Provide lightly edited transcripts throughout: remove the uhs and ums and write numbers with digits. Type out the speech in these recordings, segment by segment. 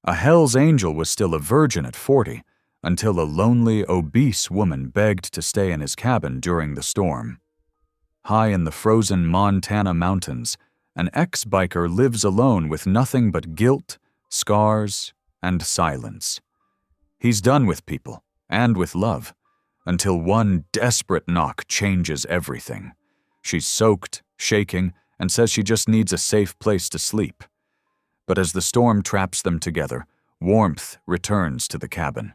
A Hell's Angel was still a virgin at 40, until a lonely, obese woman begged to stay in his cabin during the storm. High in the frozen Montana mountains, an ex-biker lives alone with nothing but guilt, scars, and silence. He's done with people, and with love, until one desperate knock changes everything. She's soaked, shaking, and says she just needs a safe place to sleep. But as the storm traps them together, warmth returns to the cabin,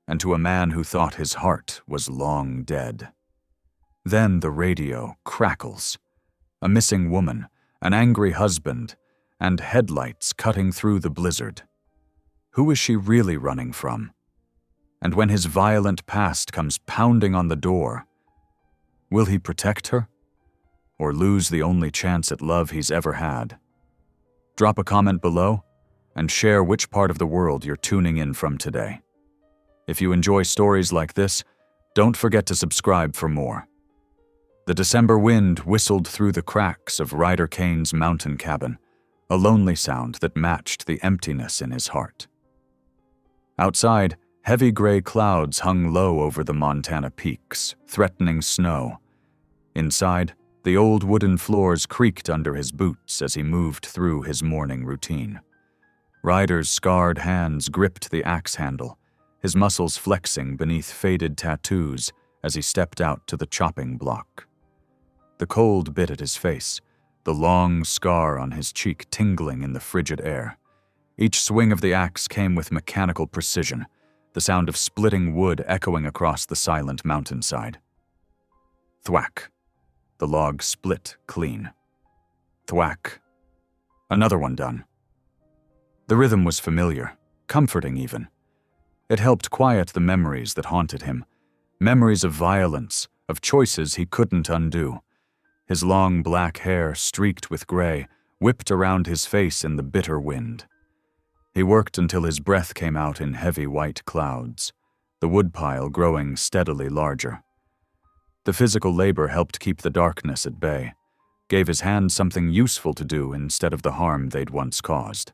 and to a man who thought his heart was long dead. Then the radio crackles. A missing woman, an angry husband, and headlights cutting through the blizzard. Who is she really running from? And when his violent past comes pounding on the door, will he protect her? Or lose the only chance at love he's ever had? Drop a comment below and share which part of the world you're tuning in from today. If you enjoy stories like this, don't forget to subscribe for more. The December wind whistled through the cracks of Ryder Kane's mountain cabin, a lonely sound that matched the emptiness in his heart. Outside, heavy gray clouds hung low over the Montana peaks, threatening snow. Inside, the old wooden floors creaked under his boots as he moved through his morning routine. Ryder's scarred hands gripped the axe handle, his muscles flexing beneath faded tattoos as he stepped out to the chopping block. The cold bit at his face, the long scar on his cheek tingling in the frigid air. Each swing of the axe came with mechanical precision, the sound of splitting wood echoing across the silent mountainside. Thwack. The log split clean. Thwack. Another one done. The rhythm was familiar, comforting even. It helped quiet the memories that haunted him, memories of violence, of choices he couldn't undo. His long black hair, streaked with gray, whipped around his face in the bitter wind. He worked until his breath came out in heavy white clouds, the woodpile growing steadily larger. The physical labor helped keep the darkness at bay, gave his hands something useful to do instead of the harm they'd once caused.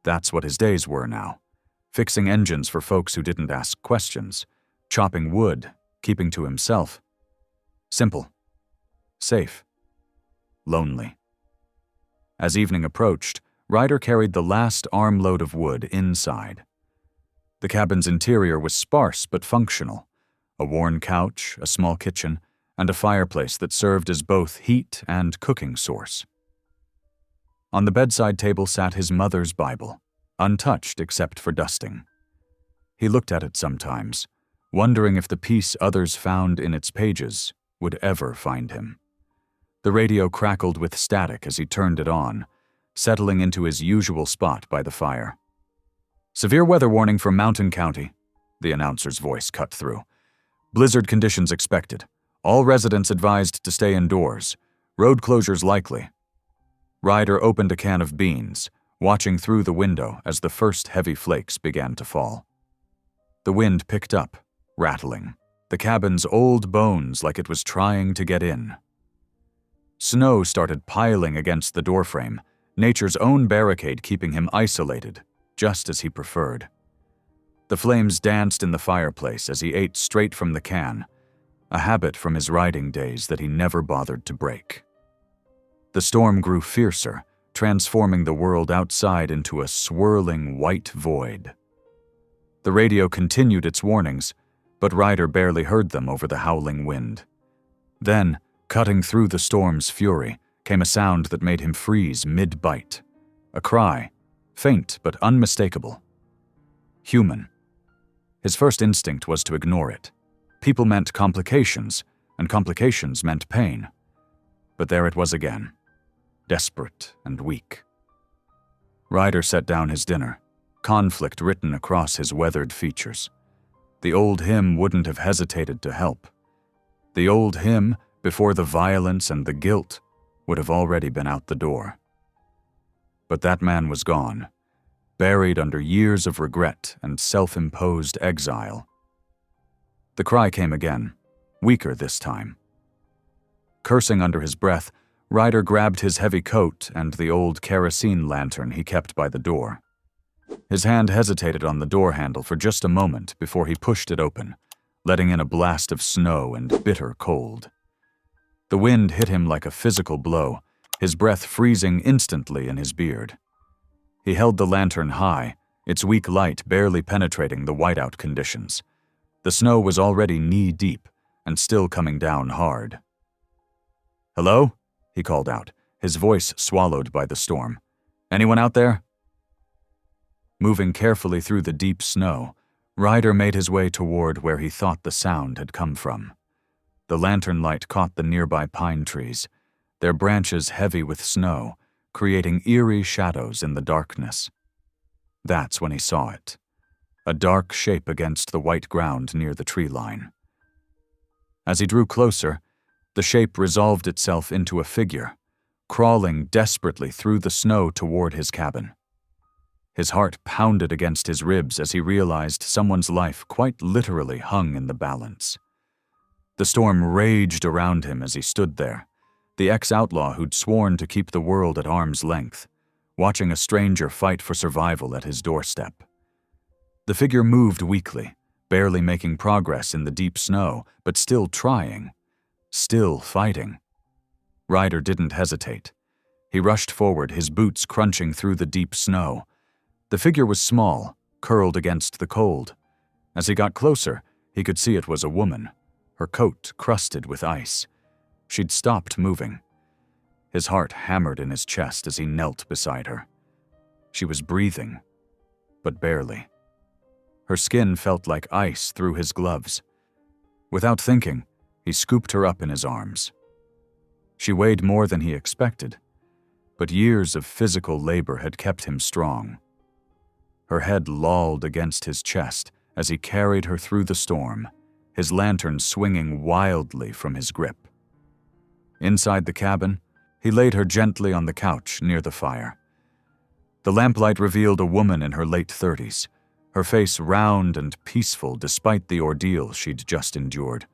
That's what his days were now, fixing engines for folks who didn't ask questions, chopping wood, keeping to himself. Simple. Safe. Lonely. As evening approached, Ryder carried the last armload of wood inside. The cabin's interior was sparse but functional. A worn couch, a small kitchen, and a fireplace that served as both heat and cooking source. On the bedside table sat his mother's Bible, untouched except for dusting. He looked at it sometimes, wondering if the peace others found in its pages would ever find him. The radio crackled with static as he turned it on, settling into his usual spot by the fire. "Severe weather warning for Mountain County," the announcer's voice cut through. "Blizzard conditions expected. All residents advised to stay indoors. Road closures likely." Ryder opened a can of beans, watching through the window as the first heavy flakes began to fall. The wind picked up, rattling, the cabin's old bones like it was trying to get in. Snow started piling against the doorframe, nature's own barricade keeping him isolated, just as he preferred. The flames danced in the fireplace as he ate straight from the can, a habit from his riding days that he never bothered to break. The storm grew fiercer, transforming the world outside into a swirling white void. The radio continued its warnings, but Ryder barely heard them over the howling wind. Then, cutting through the storm's fury, came a sound that made him freeze mid-bite. A cry, faint but unmistakable. Human. His first instinct was to ignore it. People meant complications, and complications meant pain. But there it was again, desperate and weak. Ryder set down his dinner, conflict written across his weathered features. The old him wouldn't have hesitated to help. The old him, before the violence and the guilt, would have already been out the door. But that man was gone, buried under years of regret and self-imposed exile. The cry came again, weaker this time. Cursing under his breath, Ryder grabbed his heavy coat and the old kerosene lantern he kept by the door. His hand hesitated on the door handle for just a moment before he pushed it open, letting in a blast of snow and bitter cold. The wind hit him like a physical blow, his breath freezing instantly in his beard. He held the lantern high, its weak light barely penetrating the whiteout conditions. The snow was already knee-deep and still coming down hard. "Hello?" he called out, his voice swallowed by the storm. "Anyone out there?" Moving carefully through the deep snow, Ryder made his way toward where he thought the sound had come from. The lantern light caught the nearby pine trees, their branches heavy with snow, creating eerie shadows in the darkness. That's when he saw it, a dark shape against the white ground near the tree line. As he drew closer, the shape resolved itself into a figure, crawling desperately through the snow toward his cabin. His heart pounded against his ribs as he realized someone's life quite literally hung in the balance. The storm raged around him as he stood there, the ex-outlaw who'd sworn to keep the world at arm's length, watching a stranger fight for survival at his doorstep. The figure moved weakly, barely making progress in the deep snow, but still trying, still fighting. Ryder didn't hesitate. He rushed forward, his boots crunching through the deep snow. The figure was small, curled against the cold. As he got closer, he could see it was a woman, her coat crusted with ice. She'd stopped moving. His heart hammered in his chest as he knelt beside her. She was breathing, but barely. Her skin felt like ice through his gloves. Without thinking, he scooped her up in his arms. She weighed more than he expected, but years of physical labor had kept him strong. Her head lolled against his chest as he carried her through the storm, his lantern swinging wildly from his grip. Inside the cabin, he laid her gently on the couch near the fire. The lamplight revealed a woman in her late 30s, her face round and peaceful despite the ordeal she'd just endured.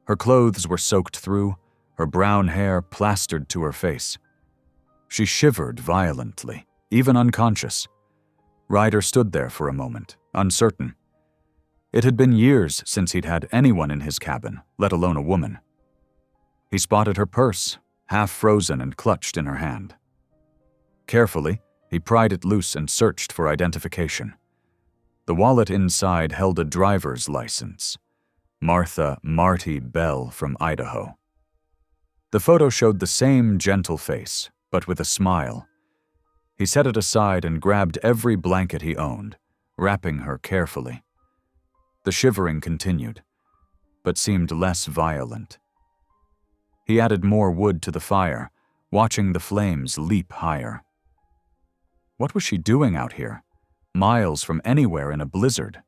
Her clothes were soaked through, her brown hair plastered to her face. She shivered violently, even unconscious. Ryder stood there for a moment, uncertain. It had been years since he'd had anyone in his cabin, let alone a woman. He spotted her purse, half frozen and clutched in her hand. Carefully, he pried it loose and searched for identification. The wallet inside held a driver's license. Martha "Marty" Bell from Idaho. The photo showed the same gentle face, but with a smile. He set it aside and grabbed every blanket he owned, wrapping her carefully. The shivering continued, but seemed less violent. He added more wood to the fire, watching the flames leap higher. What was she doing out here, miles from anywhere in a blizzard?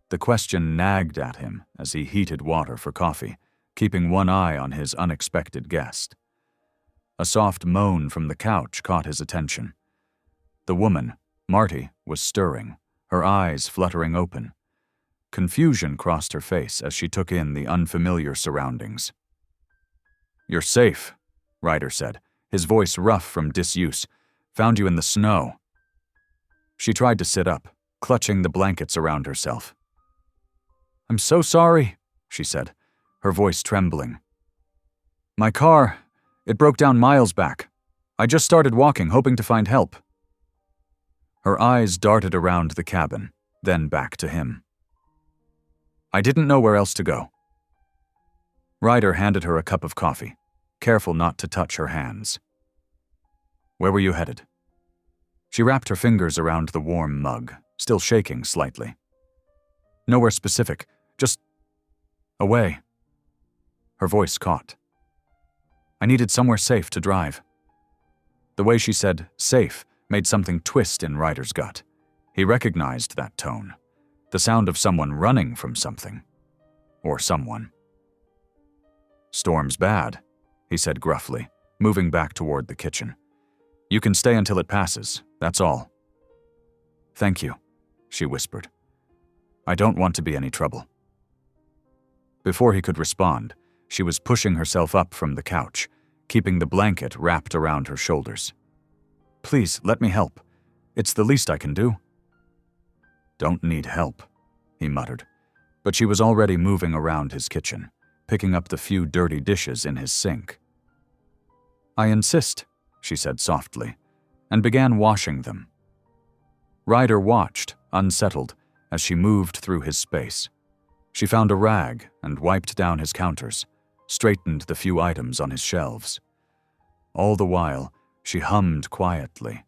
The question nagged at him as he heated water for coffee, keeping one eye on his unexpected guest. A soft moan from the couch caught his attention. The woman, Marty, was stirring, her eyes fluttering open. Confusion crossed her face as she took in the unfamiliar surroundings. "You're safe," Ryder said, his voice rough from disuse. "Found you in the snow." She tried to sit up, clutching the blankets around herself. "I'm so sorry," she said, her voice trembling. "My car, it broke down miles back. I just started walking, hoping to find help." Her eyes darted around the cabin, then back to him. "I didn't know where else to go." Ryder handed her a cup of coffee, careful not to touch her hands. "Where were you headed?" She wrapped her fingers around the warm mug, still shaking slightly. "Nowhere specific, just away." Her voice caught. "I needed somewhere safe to drive." The way she said "safe" made something twist in Ryder's gut. He recognized that tone, the sound of someone running from something. Or someone. "Storm's bad," he said gruffly, moving back toward the kitchen. "You can stay until it passes, that's all." "Thank you," she whispered. "I don't want to be any trouble." Before he could respond, she was pushing herself up from the couch, keeping the blanket wrapped around her shoulders. "Please, let me help. It's the least I can do." "Don't need help," he muttered, but she was already moving around his kitchen, picking up the few dirty dishes in his sink. "I insist," she said softly, and began washing them. Ryder watched, unsettled, as she moved through his space. She found a rag and wiped down his counters, straightened the few items on his shelves. All the while, she hummed quietly,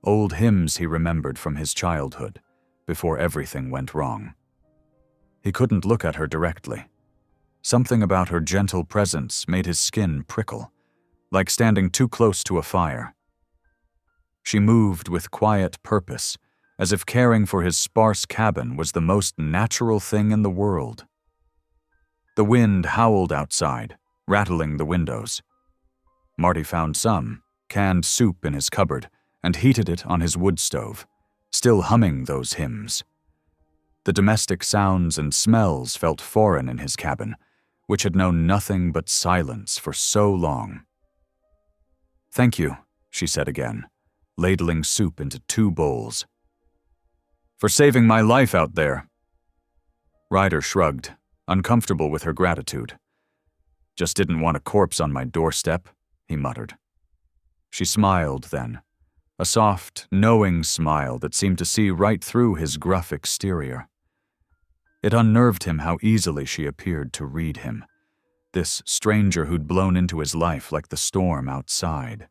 old hymns he remembered from his childhood, before everything went wrong. He couldn't look at her directly. Something about her gentle presence made his skin prickle, like standing too close to a fire. She moved with quiet purpose, as if caring for his sparse cabin was the most natural thing in the world. The wind howled outside, rattling the windows. Marty found some canned soup in his cupboard and heated it on his wood stove, still humming those hymns. The domestic sounds and smells felt foreign in his cabin, which had known nothing but silence for so long. "Thank you," she said again, ladling soup into 2 bowls. "For saving my life out there." Ryder shrugged, uncomfortable with her gratitude. "Just didn't want a corpse on my doorstep," he muttered. She smiled then, a soft, knowing smile that seemed to see right through his gruff exterior. It unnerved him how easily she appeared to read him, this stranger who'd blown into his life like the storm outside.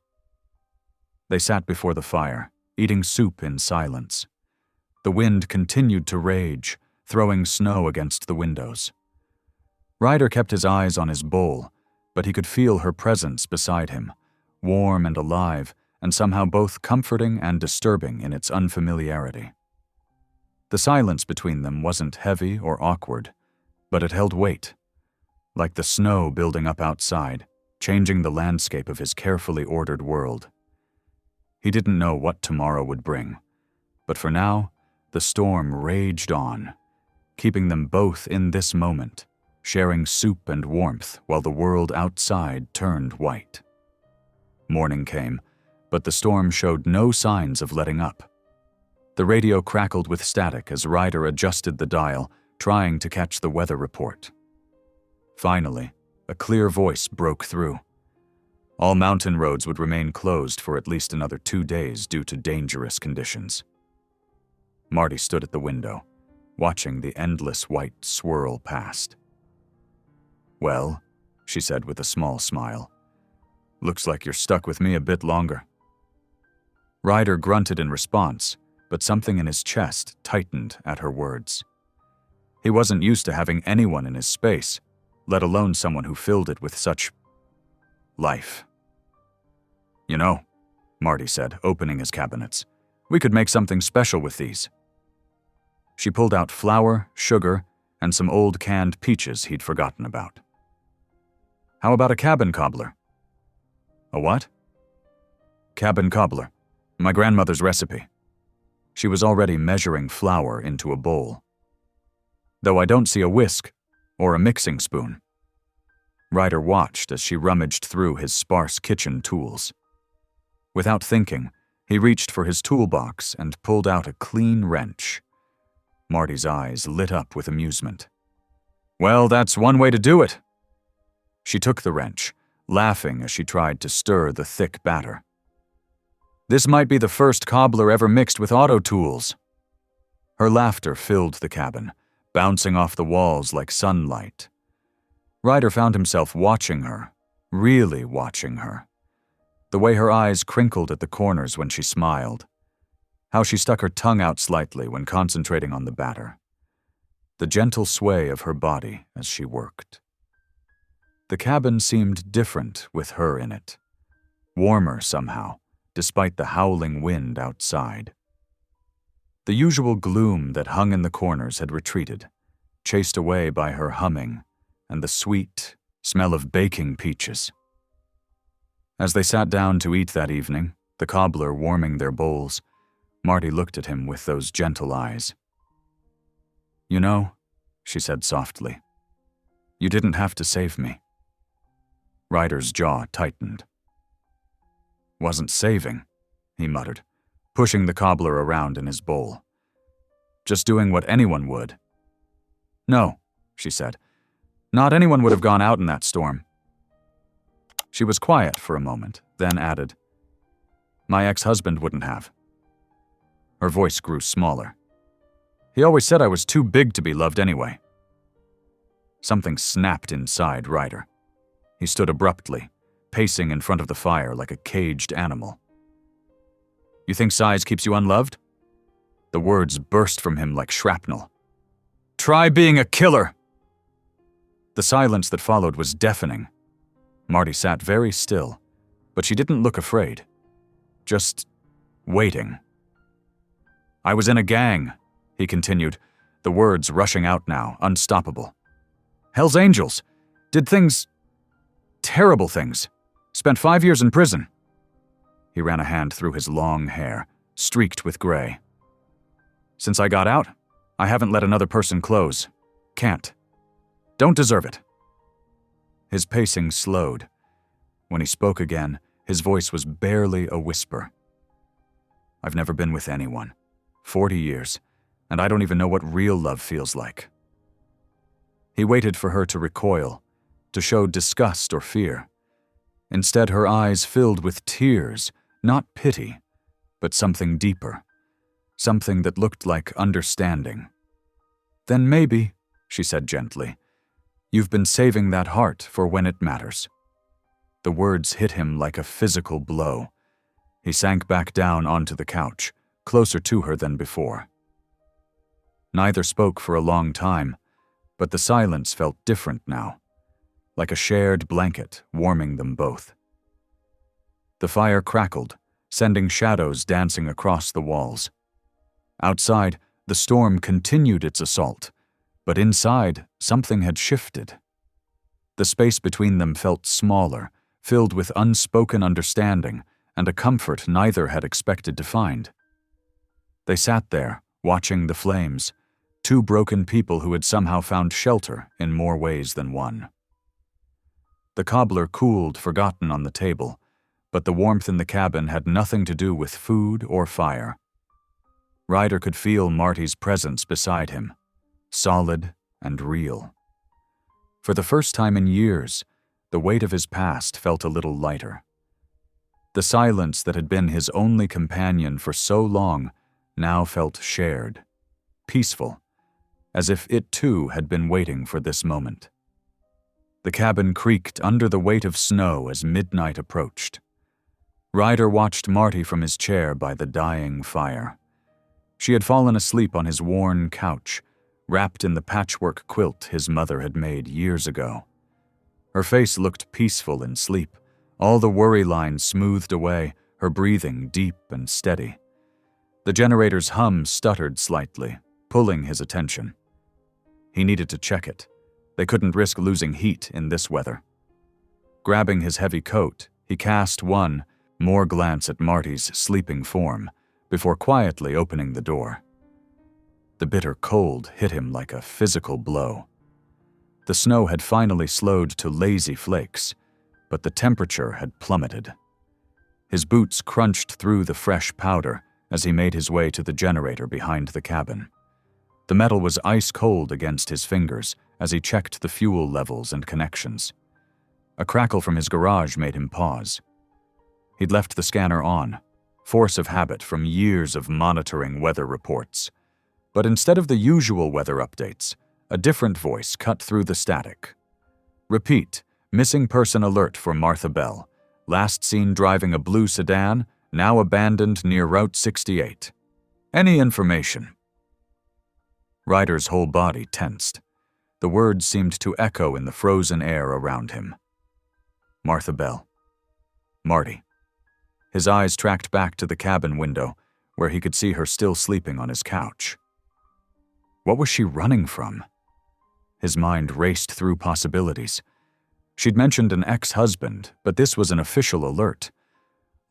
They sat before the fire, eating soup in silence. The wind continued to rage, throwing snow against the windows. Ryder kept his eyes on his bowl, but he could feel her presence beside him, warm and alive, and somehow both comforting and disturbing in its unfamiliarity. The silence between them wasn't heavy or awkward, but it held weight, like the snow building up outside, changing the landscape of his carefully ordered world. He didn't know what tomorrow would bring, but for now, the storm raged on, keeping them both in this moment, sharing soup and warmth while the world outside turned white. Morning came, but the storm showed no signs of letting up. The radio crackled with static as Ryder adjusted the dial, trying to catch the weather report. Finally, a clear voice broke through. All mountain roads would remain closed for at least another 2 days due to dangerous conditions. Marty stood at the window, watching the endless white swirl past. "Well," she said with a small smile, "looks like you're stuck with me a bit longer." Ryder grunted in response, but something in his chest tightened at her words. He wasn't used to having anyone in his space, let alone someone who filled it with such life. "You know," Marty said, opening his cabinets, "we could make something special with these." She pulled out flour, sugar, and some old canned peaches he'd forgotten about. "How about a cabin cobbler?" "A what?" "Cabin cobbler. My grandmother's recipe." She was already measuring flour into a bowl. "Though I don't see a whisk or a mixing spoon." Ryder watched as she rummaged through his sparse kitchen tools. Without thinking, he reached for his toolbox and pulled out a clean wrench. Marty's eyes lit up with amusement. "Well, that's one way to do it." She took the wrench, laughing as she tried to stir the thick batter. "This might be the first cobbler ever mixed with auto tools." Her laughter filled the cabin, bouncing off the walls like sunlight. Ryder found himself watching her, really watching her. The way her eyes crinkled at the corners when she smiled. How she stuck her tongue out slightly when concentrating on the batter. The gentle sway of her body as she worked. The cabin seemed different with her in it. Warmer somehow, despite the howling wind outside. The usual gloom that hung in the corners had retreated, chased away by her humming and the sweet smell of baking peaches. As they sat down to eat that evening, the cobbler warming their bowls, Marty looked at him with those gentle eyes. "You know," she said softly, "you didn't have to save me." Ryder's jaw tightened. "Wasn't saving," he muttered, pushing the cobbler around in his bowl. Just doing what anyone would. No, she said. Not anyone would have gone out in that storm. She was quiet for a moment, then added, My ex-husband wouldn't have. Her voice grew smaller. He always said I was too big to be loved anyway. Something snapped inside Ryder. He stood abruptly, pacing in front of the fire like a caged animal. You think size keeps you unloved? The words burst from him like shrapnel. Try being a killer! The silence that followed was deafening. Marty sat very still, but she didn't look afraid. Just waiting. I was in a gang, he continued, the words rushing out now, unstoppable. Hell's Angels. Did things... terrible things. Spent 5 years in prison. He ran a hand through his long hair, streaked with gray. Since I got out, I haven't let another person close. Can't. Don't deserve it. His pacing slowed. When he spoke again, his voice was barely a whisper. I've never been with anyone. 40 years, and I don't even know what real love feels like. He waited for her to recoil, to show disgust or fear. Instead, her eyes filled with tears, not pity, but something deeper, something that looked like understanding. Then maybe, she said gently, you've been saving that heart for when it matters. The words hit him like a physical blow. He sank back down onto the couch, closer to her than before. Neither spoke for a long time, but the silence felt different now, like a shared blanket warming them both. The fire crackled, sending shadows dancing across the walls. Outside, the storm continued its assault, but inside, something had shifted. The space between them felt smaller, filled with unspoken understanding and a comfort neither had expected to find. They sat there, watching the flames, two broken people who had somehow found shelter in more ways than one. The cobbler cooled forgotten on the table, but the warmth in the cabin had nothing to do with food or fire. Ryder could feel Marty's presence beside him, solid and real. For the first time in years, the weight of his past felt a little lighter. The silence that had been his only companion for so long now felt shared, peaceful, as if it too had been waiting for this moment. The cabin creaked under the weight of snow as midnight approached. Ryder watched Marty from his chair by the dying fire. She had fallen asleep on his worn couch, wrapped in the patchwork quilt his mother had made years ago. Her face looked peaceful in sleep, all the worry lines smoothed away, her breathing deep and steady. The generator's hum stuttered slightly, pulling his attention. He needed to check it. They couldn't risk losing heat in this weather. Grabbing his heavy coat, he cast one more glance at Marty's sleeping form before quietly opening the door. The bitter cold hit him like a physical blow. The snow had finally slowed to lazy flakes, but the temperature had plummeted. His boots crunched through the fresh powder as he made his way to the generator behind the cabin. The metal was ice cold against his fingers as he checked the fuel levels and connections. A crackle from his garage made him pause. He'd left the scanner on, force of habit from years of monitoring weather reports. But instead of the usual weather updates, a different voice cut through the static. Repeat, missing person alert for Martha Bell. Last seen driving a blue sedan, now abandoned near Route 68. Any information? Ryder's whole body tensed. The words seemed to echo in the frozen air around him. Martha Bell. Marty. His eyes tracked back to the cabin window, where he could see her still sleeping on his couch. What was she running from? His mind raced through possibilities. She'd mentioned an ex-husband, but this was an official alert.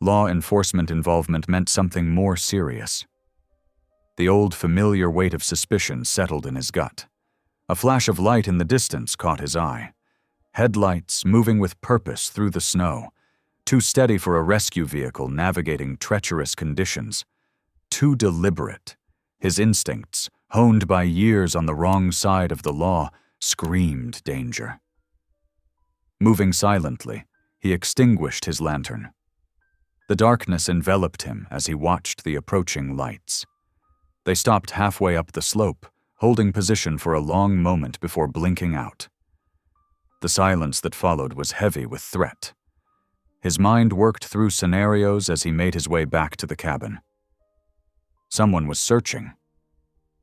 Law enforcement involvement meant something more serious. The old familiar weight of suspicion settled in his gut. A flash of light in the distance caught his eye. Headlights moving with purpose through the snow, too steady for a rescue vehicle navigating treacherous conditions. too deliberate. His instincts, honed by years on the wrong side of the law, screamed danger. Moving silently, he extinguished his lantern. The darkness enveloped him as he watched the approaching lights. They stopped halfway up the slope, holding position for a long moment before blinking out. The silence that followed was heavy with threat. His mind worked through scenarios as he made his way back to the cabin. Someone was searching.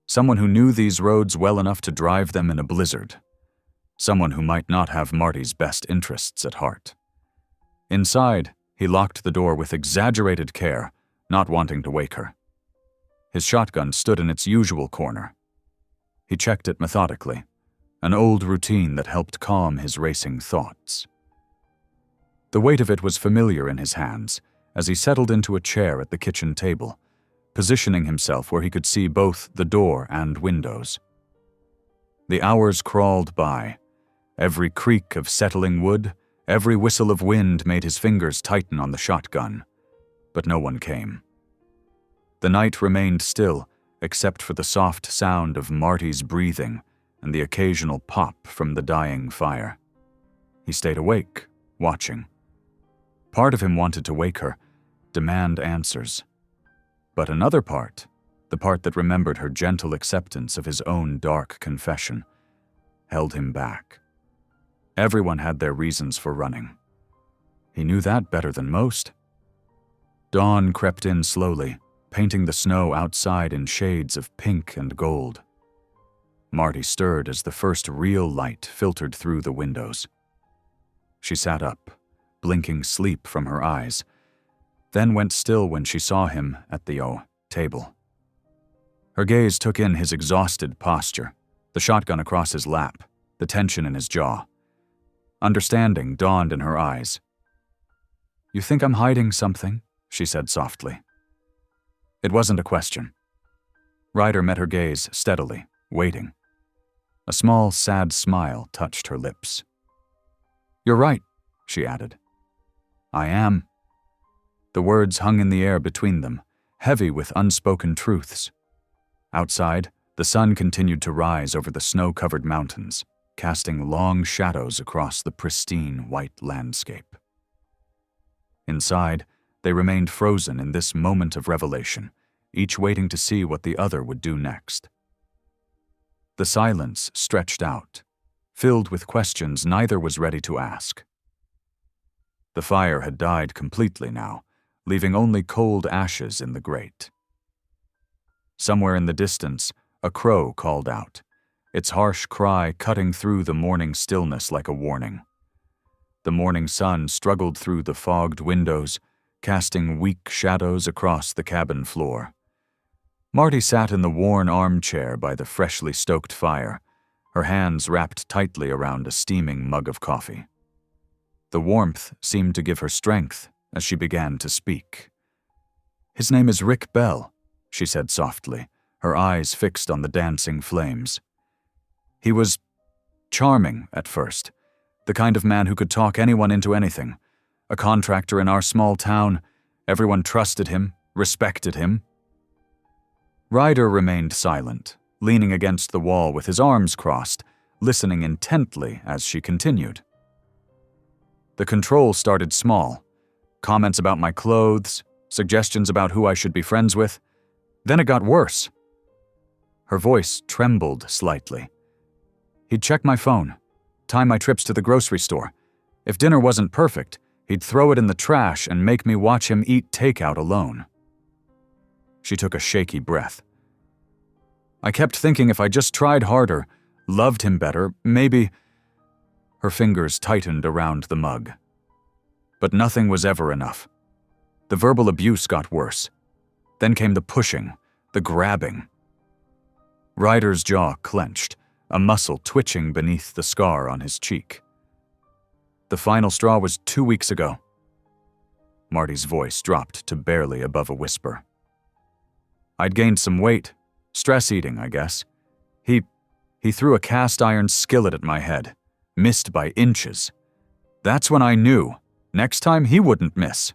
Someone who knew these roads well enough to drive them in a blizzard. Someone who might not have Marty's best interests at heart. Inside, he locked the door with exaggerated care, not wanting to wake her. His shotgun stood in its usual corner. He checked it methodically, an old routine that helped calm his racing thoughts. The weight of it was familiar in his hands as he settled into a chair at the kitchen table, positioning himself where he could see both the door and windows. The hours crawled by. Every creak of settling wood, every whistle of wind made his fingers tighten on the shotgun, but no one came. The night remained still, except for the soft sound of Marty's breathing and the occasional pop from the dying fire. He stayed awake, watching. Part of him wanted to wake her, demand answers. But another part, the part that remembered her gentle acceptance of his own dark confession, held him back. Everyone had their reasons for running. He knew that better than most. Dawn crept in slowly, painting the snow outside in shades of pink and gold. Marty stirred as the first real light filtered through the windows. She sat up, blinking sleep from her eyes, then went still when she saw him at the table. Her gaze took in his exhausted posture, the shotgun across his lap, the tension in his jaw. Understanding dawned in her eyes. "You think I'm hiding something?" she said softly. It wasn't a question. Ryder met her gaze steadily, waiting. A small, sad smile touched her lips. "You're right," she added. "I am." The words hung in the air between them, heavy with unspoken truths. Outside, the sun continued to rise over the snow-covered mountains, casting long shadows across the pristine white landscape. Inside, they remained frozen in this moment of revelation, each waiting to see what the other would do next. The silence stretched out, filled with questions neither was ready to ask. The fire had died completely now, leaving only cold ashes in the grate. Somewhere in the distance, a crow called out, its harsh cry cutting through the morning stillness like a warning. The morning sun struggled through the fogged windows, casting weak shadows across the cabin floor. Marty sat in the worn armchair by the freshly stoked fire, her hands wrapped tightly around a steaming mug of coffee. The warmth seemed to give her strength as she began to speak. "His name is Rick Bell," she said softly, her eyes fixed on the dancing flames. "He was charming at first, the kind of man who could talk anyone into anything. A contractor in our small town, everyone trusted him, respected him." Ryder remained silent, leaning against the wall with his arms crossed, listening intently as she continued. "The control started small. Comments about my clothes, suggestions about who I should be friends with. Then it got worse." Her voice trembled slightly. "He'd check my phone, time my trips to the grocery store. If dinner wasn't perfect, he'd throw it in the trash and make me watch him eat takeout alone." She took a shaky breath. "I kept thinking if I just tried harder, loved him better, maybe—" Her fingers tightened around the mug. But nothing was ever enough. The verbal abuse got worse. Then came the pushing, the grabbing. Ryder's jaw clenched, a muscle twitching beneath the scar on his cheek. "The final straw was 2 weeks ago." Marty's voice dropped to barely above a whisper. "I'd gained some weight, stress eating, I guess. He threw a cast-iron skillet at my head, missed by inches. That's when I knew, next time he wouldn't miss."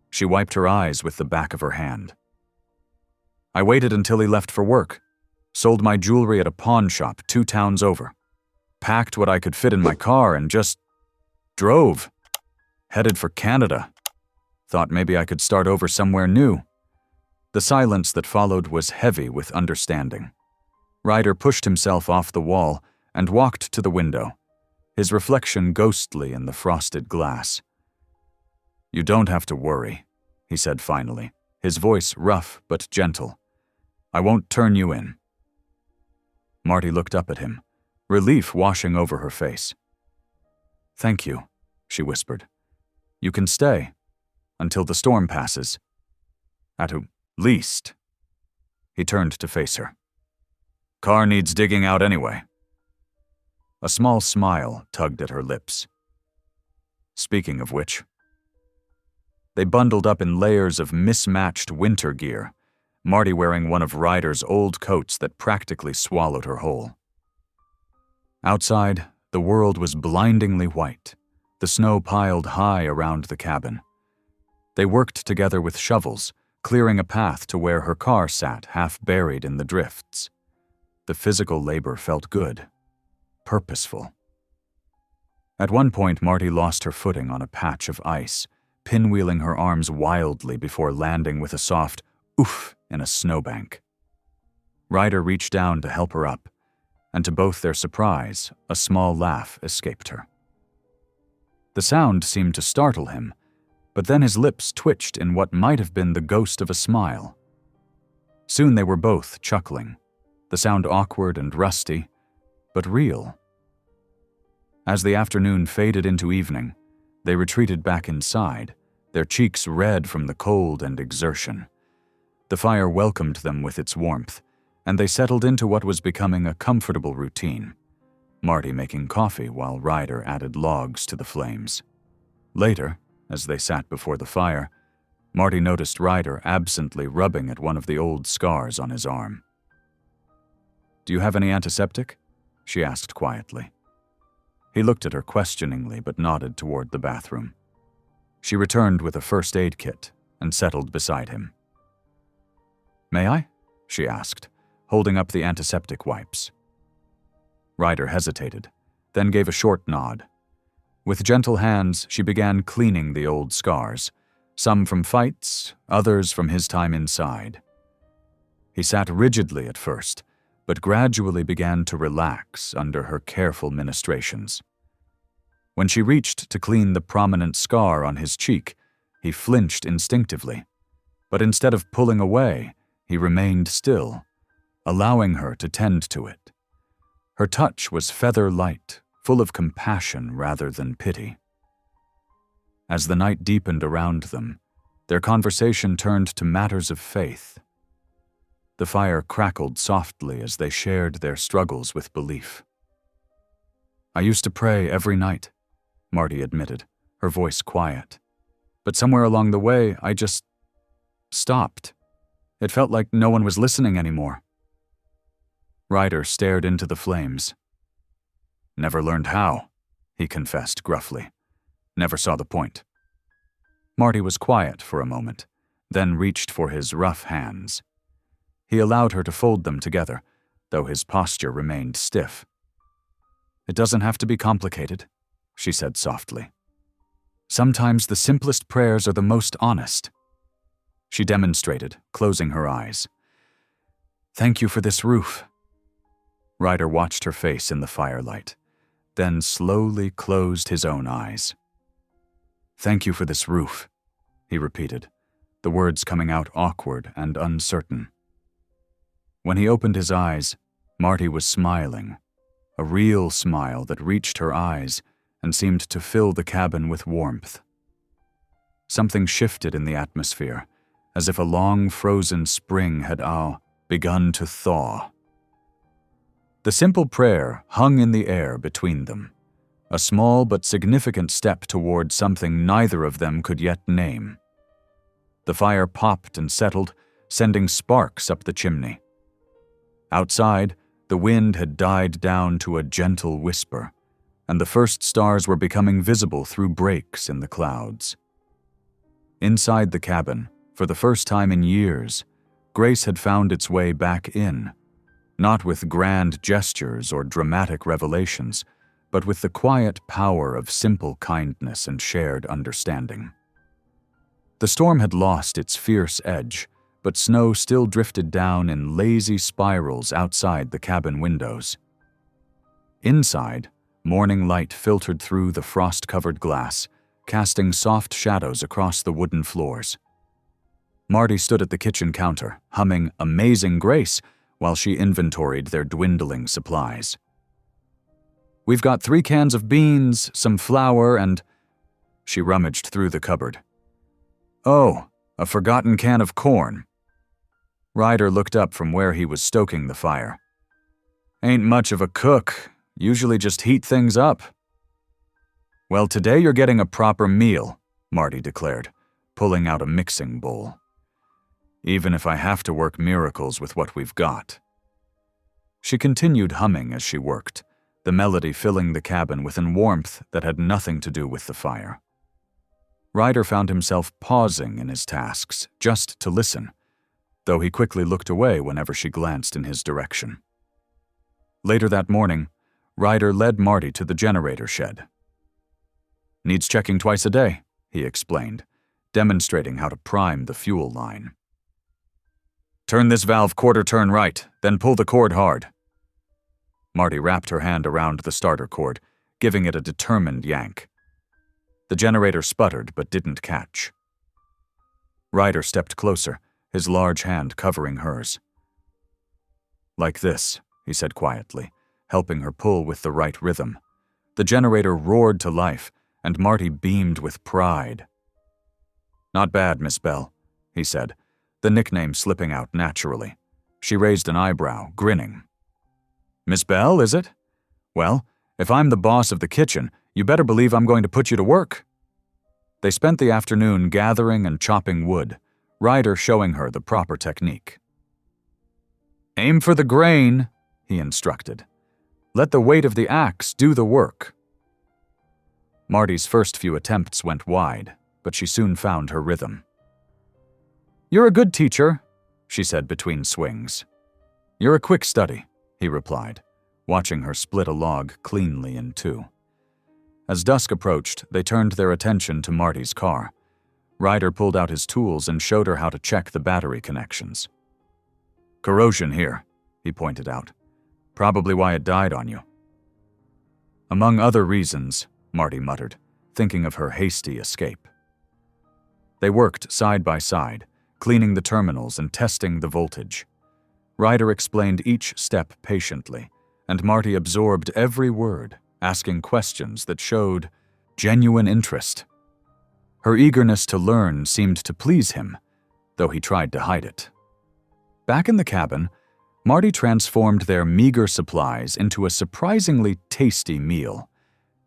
She wiped her eyes with the back of her hand. I waited until he left for work, sold my jewelry at a pawn shop 2 towns over, packed what I could fit in my car and just drove. Headed for Canada. Thought maybe I could start over somewhere new. The silence that followed was heavy with understanding. Ryder pushed himself off the wall and walked to the window, his reflection ghostly in the frosted glass. You don't have to worry, he said finally, his voice rough but gentle. I won't turn you in. Marty looked up at him, relief washing over her face. Thank you, she whispered. You can stay until the storm passes. At least. He turned to face her. Car needs digging out anyway. A small smile tugged at her lips. Speaking of which. They bundled up in layers of mismatched winter gear, Marty wearing one of Ryder's old coats that practically swallowed her whole. Outside, the world was blindingly white, the snow piled high around the cabin. They worked together with shovels, clearing a path to where her car sat half buried in the drifts. The physical labor felt good, purposeful. At one point, Marty lost her footing on a patch of ice, pinwheeling her arms wildly before landing with a soft oof in a snowbank. Ryder reached down to help her up, and to both their surprise, a small laugh escaped her. The sound seemed to startle him, but then his lips twitched in what might have been the ghost of a smile. Soon they were both chuckling, the sound awkward and rusty, but real. As the afternoon faded into evening, they retreated back inside, their cheeks red from the cold and exertion. The fire welcomed them with its warmth, and they settled into what was becoming a comfortable routine, Marty making coffee while Ryder added logs to the flames. Later, as they sat before the fire, Marty noticed Ryder absently rubbing at one of the old scars on his arm. Do you have any antiseptic? She asked quietly. He looked at her questioningly but nodded toward the bathroom. She returned with a first aid kit and settled beside him. May I? She asked, holding up the antiseptic wipes. Ryder hesitated, then gave a short nod. With gentle hands, she began cleaning the old scars, some from fights, others from his time inside. He sat rigidly at first, but gradually began to relax under her careful ministrations. When she reached to clean the prominent scar on his cheek, he flinched instinctively, but instead of pulling away, he remained still, allowing her to tend to it. Her touch was feather-light, full of compassion rather than pity. As the night deepened around them, their conversation turned to matters of faith. The fire crackled softly as they shared their struggles with belief. I used to pray every night, Marty admitted, her voice quiet. But somewhere along the way, I just stopped. It felt like no one was listening anymore. Ryder stared into the flames. Never learned how, he confessed gruffly. Never saw the point. Marty was quiet for a moment, then reached for his rough hands. He allowed her to fold them together, though his posture remained stiff. It doesn't have to be complicated, she said softly. Sometimes the simplest prayers are the most honest. She demonstrated, closing her eyes. Thank you for this roof. Ryder watched her face in the firelight, then slowly closed his own eyes. Thank you for this roof, he repeated, the words coming out awkward and uncertain. When he opened his eyes, Marty was smiling, a real smile that reached her eyes and seemed to fill the cabin with warmth. Something shifted in the atmosphere, as if a long frozen spring had begun to thaw. The simple prayer hung in the air between them, a small but significant step toward something neither of them could yet name. The fire popped and settled, sending sparks up the chimney. Outside, the wind had died down to a gentle whisper, and the first stars were becoming visible through breaks in the clouds. Inside the cabin, for the first time in years, Grace had found its way back in, not with grand gestures or dramatic revelations, but with the quiet power of simple kindness and shared understanding. The storm had lost its fierce edge, but snow still drifted down in lazy spirals outside the cabin windows. Inside, morning light filtered through the frost-covered glass, casting soft shadows across the wooden floors. Marty stood at the kitchen counter, humming Amazing Grace while she inventoried their dwindling supplies. "We've got 3 cans of beans, some flour, and—" She rummaged through the cupboard. "Oh, a forgotten can of corn." Ryder looked up from where he was stoking the fire. "Ain't much of a cook, usually just heat things up." "Well, today you're getting a proper meal," Marty declared, pulling out a mixing bowl. "Even if I have to work miracles with what we've got." She continued humming as she worked, the melody filling the cabin with a warmth that had nothing to do with the fire. Ryder found himself pausing in his tasks just to listen, though he quickly looked away whenever she glanced in his direction. Later that morning, Ryder led Marty to the generator shed. "Needs checking twice a day," he explained, demonstrating how to prime the fuel line. "Turn this valve quarter-turn right, then pull the cord hard." Marty wrapped her hand around the starter cord, giving it a determined yank. The generator sputtered but didn't catch. Ryder stepped closer, his large hand covering hers. "Like this," he said quietly, helping her pull with the right rhythm. The generator roared to life, and Marty beamed with pride. "Not bad, Miss Bell," he said, the nickname slipping out naturally. She raised an eyebrow, grinning. "Miss Bell, is it? Well, if I'm the boss of the kitchen, you better believe I'm going to put you to work." They spent the afternoon gathering and chopping wood, Ryder showing her the proper technique. "Aim for the grain," he instructed. "Let the weight of the axe do the work." Marty's first few attempts went wide, but she soon found her rhythm. "You're a good teacher," she said between swings. "You're a quick study," he replied, watching her split a log cleanly in 2. As dusk approached, they turned their attention to Marty's car. Ryder pulled out his tools and showed her how to check the battery connections. "Corrosion here," he pointed out. "Probably why it died on you." "Among other reasons," Marty muttered, thinking of her hasty escape. They worked side by side, cleaning the terminals and testing the voltage. Ryder explained each step patiently, and Marty absorbed every word, asking questions that showed genuine interest. Her eagerness to learn seemed to please him, though he tried to hide it. Back in the cabin, Marty transformed their meager supplies into a surprisingly tasty meal.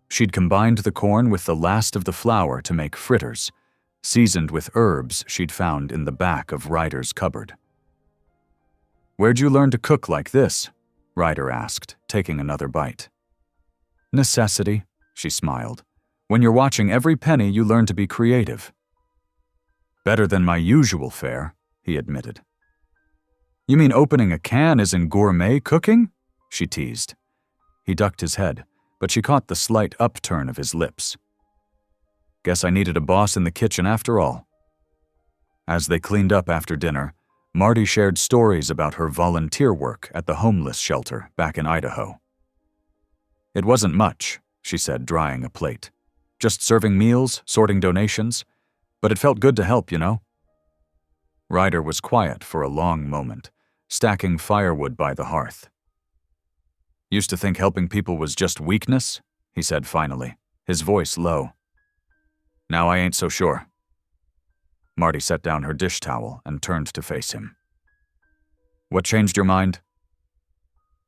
She'd combined the corn with the last of the flour to make fritters, seasoned with herbs she'd found in the back of Ryder's cupboard. "Where'd you learn to cook like this?" Ryder asked, taking another bite. "Necessity," she smiled. "When you're watching every penny, you learn to be creative." "Better than my usual fare," he admitted. "You mean opening a can isn't gourmet cooking?" she teased. He ducked his head, but she caught the slight upturn of his lips. "Guess I needed a boss in the kitchen after all." As they cleaned up after dinner, Marty shared stories about her volunteer work at the homeless shelter back in Idaho. "It wasn't much," she said, drying a plate. "Just serving meals, sorting donations. But it felt good to help, you know." Ryder was quiet for a long moment, stacking firewood by the hearth. "Used to think helping people was just weakness," he said finally, his voice low. "Now I ain't so sure." Marty set down her dish towel and turned to face him. "What changed your mind?"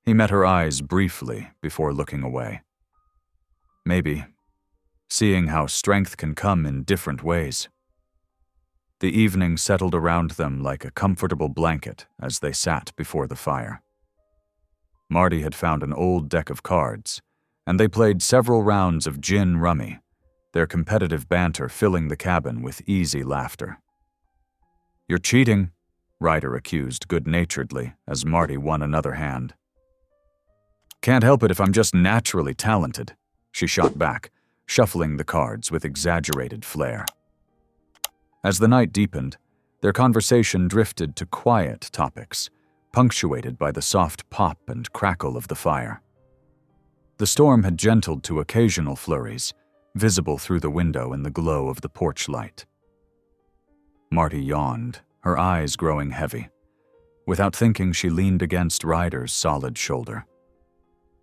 He met her eyes briefly before looking away. "Maybe seeing how strength can come in different ways." The evening settled around them like a comfortable blanket as they sat before the fire. Marty had found an old deck of cards, and they played several rounds of gin rummy, their competitive banter filling the cabin with easy laughter. "You're cheating," Ryder accused good-naturedly as Marty won another hand. "Can't help it if I'm just naturally talented," she shot back, shuffling the cards with exaggerated flair. As the night deepened, their conversation drifted to quiet topics, punctuated by the soft pop and crackle of the fire. The storm had gentled to occasional flurries, visible through the window in the glow of the porch light. Marty yawned, her eyes growing heavy. Without thinking, she leaned against Ryder's solid shoulder.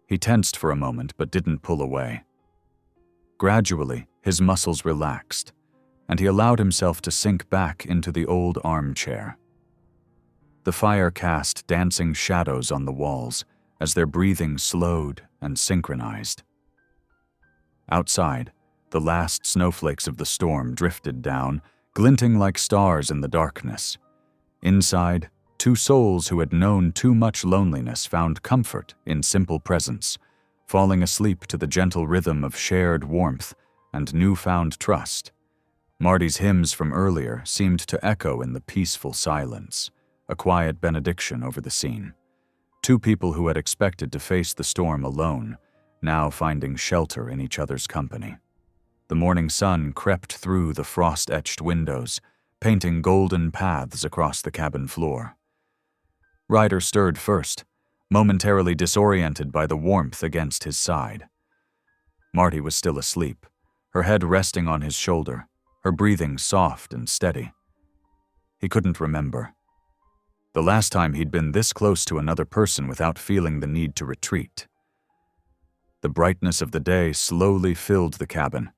He tensed for a moment but didn't pull away. Gradually, his muscles relaxed, and he allowed himself to sink back into the old armchair. The fire cast dancing shadows on the walls as their breathing slowed and synchronized. Outside, the last snowflakes of the storm drifted down, glinting like stars in the darkness. Inside, two souls who had known too much loneliness found comfort in simple presence, falling asleep to the gentle rhythm of shared warmth and newfound trust. Marty's hymns from earlier seemed to echo in the peaceful silence, a quiet benediction over the scene. Two people who had expected to face the storm alone, now finding shelter in each other's company. The morning sun crept through the frost-etched windows, painting golden paths across the cabin floor. Ryder stirred first, momentarily disoriented by the warmth against his side. Marty was still asleep, her head resting on his shoulder, her breathing soft and steady. He couldn't remember the last time he'd been this close to another person without feeling the need to retreat. The brightness of the day slowly filled the cabin,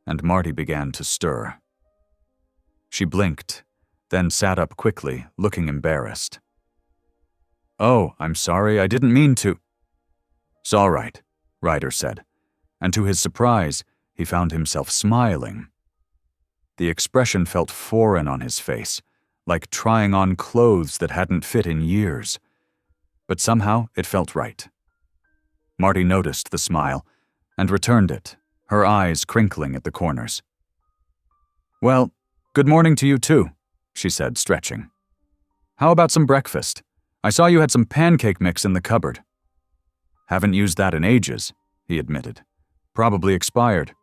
and Marty began to stir. She blinked, then sat up quickly, looking embarrassed. "Oh, I'm sorry, I didn't mean to." "It's all right," Ryder said, and to his surprise, he found himself smiling. The expression felt foreign on his face, like trying on clothes that hadn't fit in years. But somehow it felt right. Marty noticed the smile and returned it, her eyes crinkling at the corners. "Well, good morning to you too," she said, stretching. "How about some breakfast? I saw you had some pancake mix in the cupboard." "Haven't used that in ages," he admitted. "Probably expired."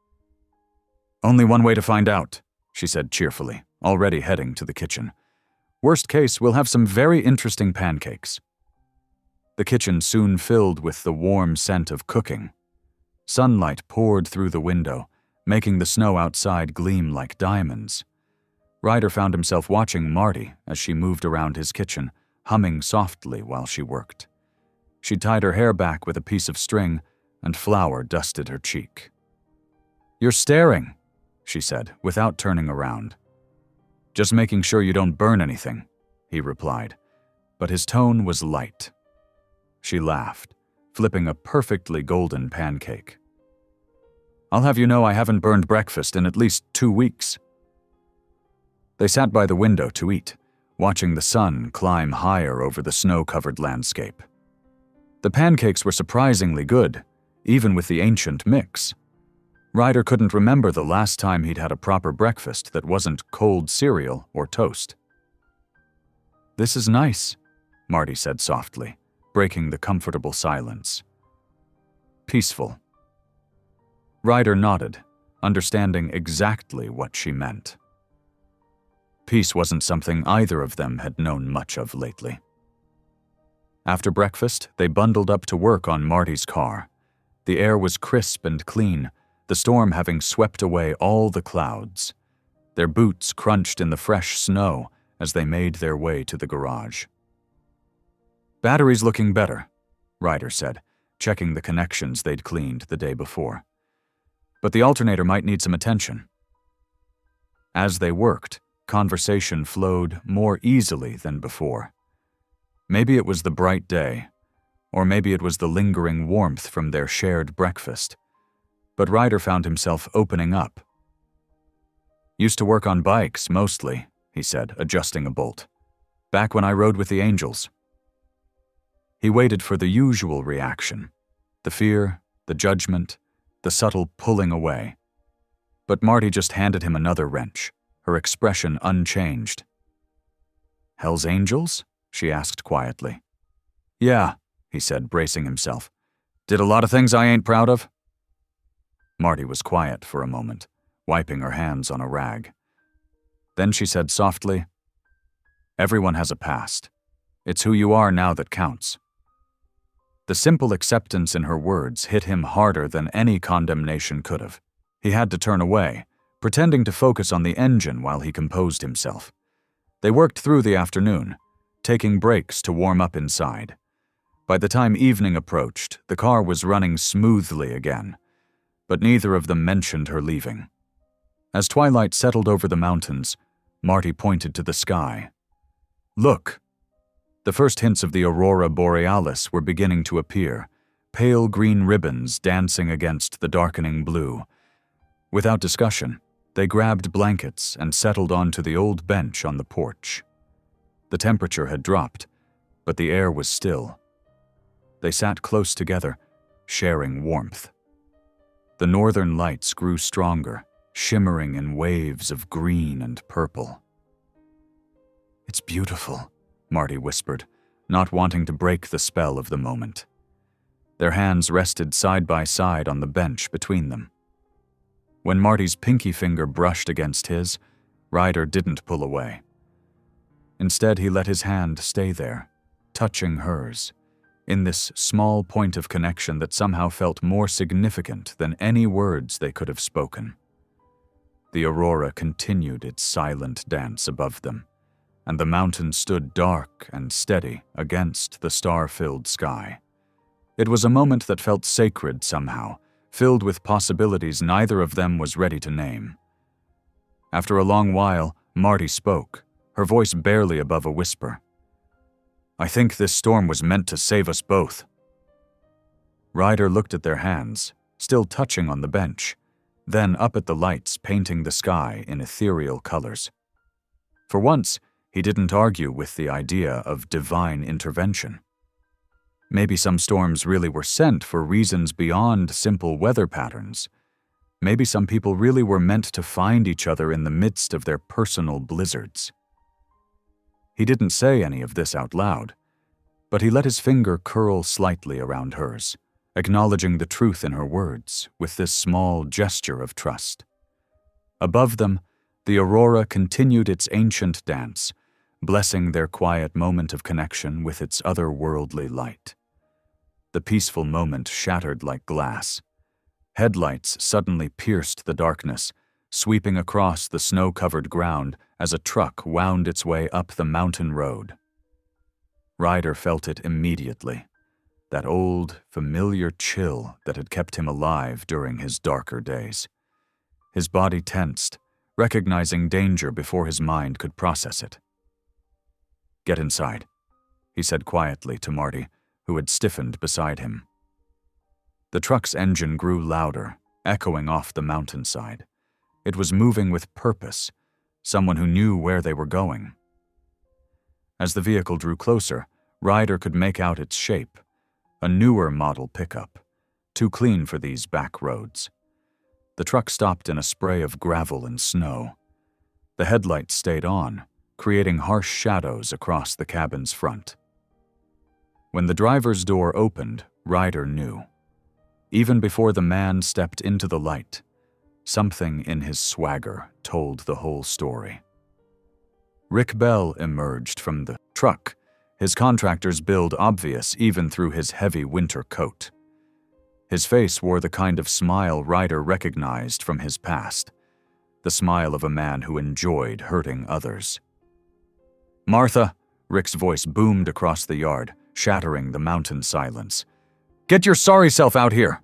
"Only one way to find out," she said cheerfully, already heading to the kitchen. "Worst case, we'll have some very interesting pancakes." The kitchen soon filled with the warm scent of cooking. Sunlight poured through the window, making the snow outside gleam like diamonds. Ryder found himself watching Marty as she moved around his kitchen, humming softly while she worked. She tied her hair back with a piece of string, and flour dusted her cheek. "You're staring," she said, without turning around. "Just making sure you don't burn anything," he replied, but his tone was light. She laughed, flipping a perfectly golden pancake. "I'll have you know I haven't burned breakfast in at least 2 weeks." They sat by the window to eat, watching the sun climb higher over the snow-covered landscape. The pancakes were surprisingly good, even with the ancient mix. Ryder couldn't remember the last time he'd had a proper breakfast that wasn't cold cereal or toast. "This is nice," Marty said softly, breaking the comfortable silence. "Peaceful." Ryder nodded, understanding exactly what she meant. Peace wasn't something either of them had known much of lately. After breakfast, they bundled up to work on Marty's car. The air was crisp and clean, the storm having swept away all the clouds. Their boots crunched in the fresh snow as they made their way to the garage. "Battery's looking better," Ryder said, checking the connections they'd cleaned the day before. "But the alternator might need some attention." As they worked, conversation flowed more easily than before. Maybe it was the bright day, or maybe it was the lingering warmth from their shared breakfast. But Ryder found himself opening up. "Used to work on bikes, mostly," he said, adjusting a bolt. "Back when I rode with the angels." He waited for the usual reaction, the fear, the judgment, the subtle pulling away. But Marty just handed him another wrench, her expression unchanged. Hell's Angels? She asked quietly. Yeah, he said, bracing himself. Did a lot of things I ain't proud of. Marty was quiet for a moment, wiping her hands on a rag. Then she said softly, Everyone has a past. It's who you are now that counts. The simple acceptance in her words hit him harder than any condemnation could have. He had to turn away, pretending to focus on the engine while he composed himself. They worked through the afternoon, taking breaks to warm up inside. By the time evening approached, the car was running smoothly again, but neither of them mentioned her leaving. As twilight settled over the mountains, Marty pointed to the sky. Look! The first hints of the aurora borealis were beginning to appear, pale green ribbons dancing against the darkening blue. Without discussion, they grabbed blankets and settled onto the old bench on the porch. The temperature had dropped, but the air was still. They sat close together, sharing warmth. The northern lights grew stronger, shimmering in waves of green and purple. It's beautiful, Marty whispered, not wanting to break the spell of the moment. Their hands rested side by side on the bench between them. When Marty's pinky finger brushed against his, Ryder didn't pull away. Instead, he let his hand stay there, touching hers, in this small point of connection that somehow felt more significant than any words they could have spoken. The aurora continued its silent dance above them, and the mountain stood dark and steady against the star-filled sky. It was a moment that felt sacred somehow, filled with possibilities neither of them was ready to name. After a long while, Marty spoke, her voice barely above a whisper. I think this storm was meant to save us both. Ryder looked at their hands, still touching on the bench, then up at the lights painting the sky in ethereal colors. For once, he didn't argue with the idea of divine intervention. Maybe some storms really were sent for reasons beyond simple weather patterns. Maybe some people really were meant to find each other in the midst of their personal blizzards. He didn't say any of this out loud, but he let his finger curl slightly around hers, acknowledging the truth in her words with this small gesture of trust. Above them, the aurora continued its ancient dance, blessing their quiet moment of connection with its otherworldly light. The peaceful moment shattered like glass. Headlights suddenly pierced the darkness, sweeping across the snow-covered ground as a truck wound its way up the mountain road. Ryder felt it immediately, that old, familiar chill that had kept him alive during his darker days. His body tensed, recognizing danger before his mind could process it. Get inside, he said quietly to Marty, who had stiffened beside him. The truck's engine grew louder, echoing off the mountainside. It was moving with purpose, someone who knew where they were going. As the vehicle drew closer, Ryder could make out its shape, a newer model pickup, too clean for these back roads. The truck stopped in a spray of gravel and snow. The headlights stayed on, creating harsh shadows across the cabin's front. When the driver's door opened, Ryder knew. Even before the man stepped into the light, something in his swagger told the whole story. Rick Bell emerged from the truck, his contractor's build obvious even through his heavy winter coat. His face wore the kind of smile Ryder recognized from his past, the smile of a man who enjoyed hurting others. Martha, Rick's voice boomed across the yard, shattering the mountain silence. Get your sorry self out here!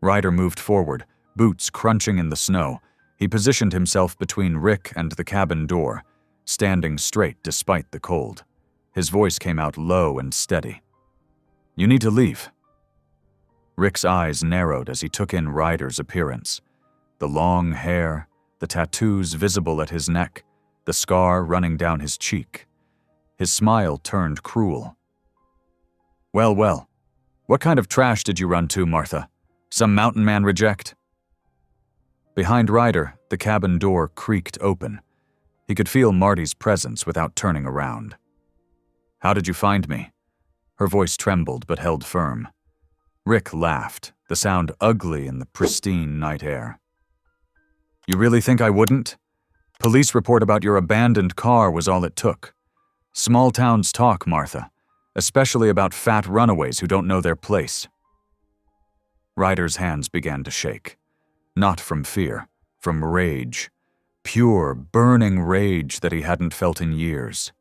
Ryder moved forward, boots crunching in the snow. He positioned himself between Rick and the cabin door, standing straight despite the cold. His voice came out low and steady. You need to leave. Rick's eyes narrowed as he took in Ryder's appearance. The long hair, the tattoos visible at his neck, the scar running down his cheek. His smile turned cruel. Well, what kind of trash did you run to, Martha? Some mountain man reject? Behind Ryder, the cabin door creaked open. He could feel Marty's presence without turning around. "How did you find me?" Her voice trembled but held firm. Rick laughed, the sound ugly in the pristine night air. "You really think I wouldn't? Police report about your abandoned car was all it took. Small towns talk, Martha, especially about fat runaways who don't know their place." Ryder's hands began to shake. Not from fear, from rage. Pure, burning rage that he hadn't felt in years.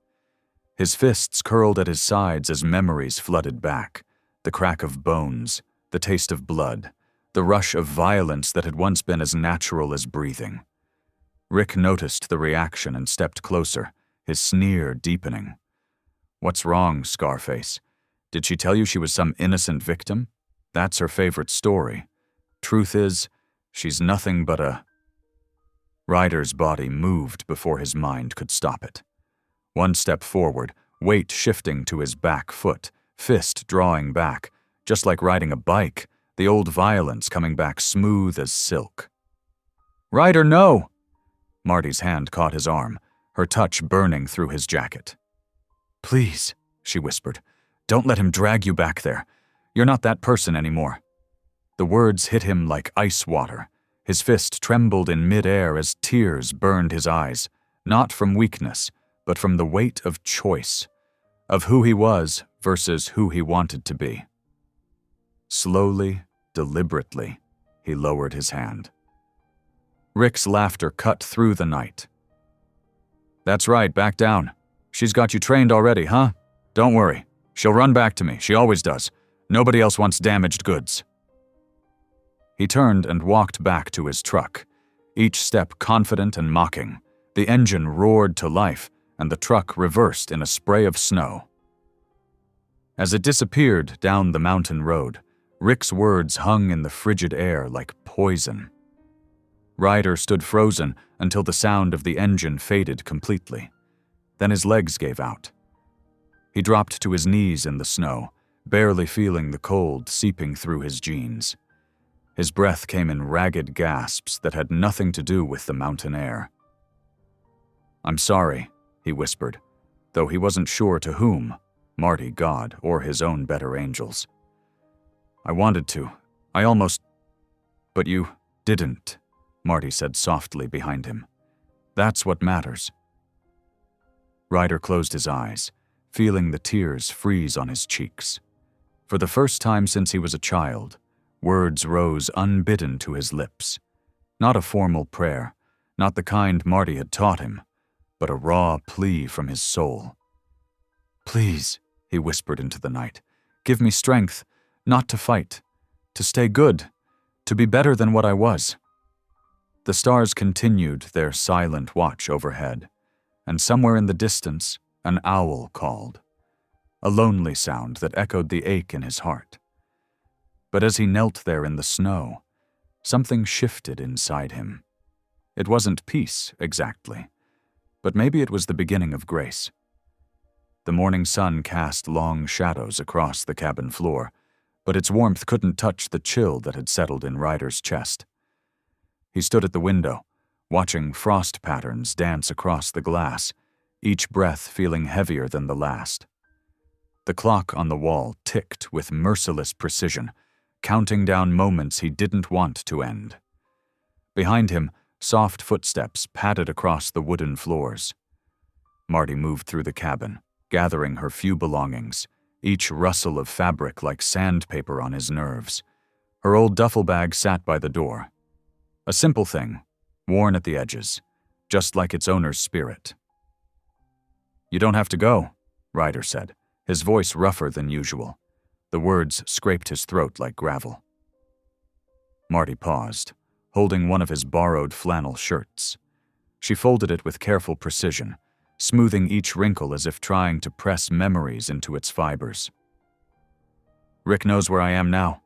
His fists curled at his sides as memories flooded back. The crack of bones, the taste of blood, the rush of violence that had once been as natural as breathing. Rick noticed the reaction and stepped closer, his sneer deepening. "What's wrong, Scarface? Did she tell you she was some innocent victim? That's her favorite story. Truth is, she's nothing but a—" Ryder's body moved before his mind could stop it. One step forward, weight shifting to his back foot, fist drawing back, just like riding a bike, the old violence coming back smooth as silk. "Ryder, no!" Marty's hand caught his arm, her touch burning through his jacket. "Please," she whispered, "don't let him drag you back there. You're not that person anymore." The words hit him like ice water. His fist trembled in midair as tears burned his eyes, not from weakness, but from the weight of choice, of who he was versus who he wanted to be. Slowly, deliberately, he lowered his hand. Rick's laughter cut through the night. "That's right, back down. She's got you trained already, huh? Don't worry. She'll run back to me. She always does. Nobody else wants damaged goods." He turned and walked back to his truck, each step confident and mocking. The engine roared to life, and the truck reversed in a spray of snow. As it disappeared down the mountain road, Rick's words hung in the frigid air like poison. Ryder stood frozen until the sound of the engine faded completely. Then his legs gave out. He dropped to his knees in the snow, barely feeling the cold seeping through his jeans. His breath came in ragged gasps that had nothing to do with the mountain air. "I'm sorry," he whispered, though he wasn't sure to whom, Marty, God, or his own better angels. "I wanted to. I almost—" "But you didn't," Marty said softly behind him. "That's what matters." Ryder closed his eyes, feeling the tears freeze on his cheeks. For the first time since he was a child, words rose unbidden to his lips. Not a formal prayer, not the kind Marty had taught him, but a raw plea from his soul. "Please," he whispered into the night, "give me strength, not to fight, to stay good, to be better than what I was." The stars continued their silent watch overhead, and somewhere in the distance, an owl called, a lonely sound that echoed the ache in his heart. But as he knelt there in the snow, something shifted inside him. It wasn't peace, exactly, but maybe it was the beginning of grace. The morning sun cast long shadows across the cabin floor, but its warmth couldn't touch the chill that had settled in Ryder's chest. He stood at the window, watching frost patterns dance across the glass, each breath feeling heavier than the last. The clock on the wall ticked with merciless precision, counting down moments he didn't want to end. Behind him, soft footsteps padded across the wooden floors. Marty moved through the cabin, gathering her few belongings, each rustle of fabric like sandpaper on his nerves. Her old duffel bag sat by the door. A simple thing, worn at the edges, just like its owner's spirit. "You don't have to go," Ryder said, his voice rougher than usual. The words scraped his throat like gravel. Marty paused, holding one of his borrowed flannel shirts. She folded it with careful precision, smoothing each wrinkle as if trying to press memories into its fibers. "Rick knows where I am now.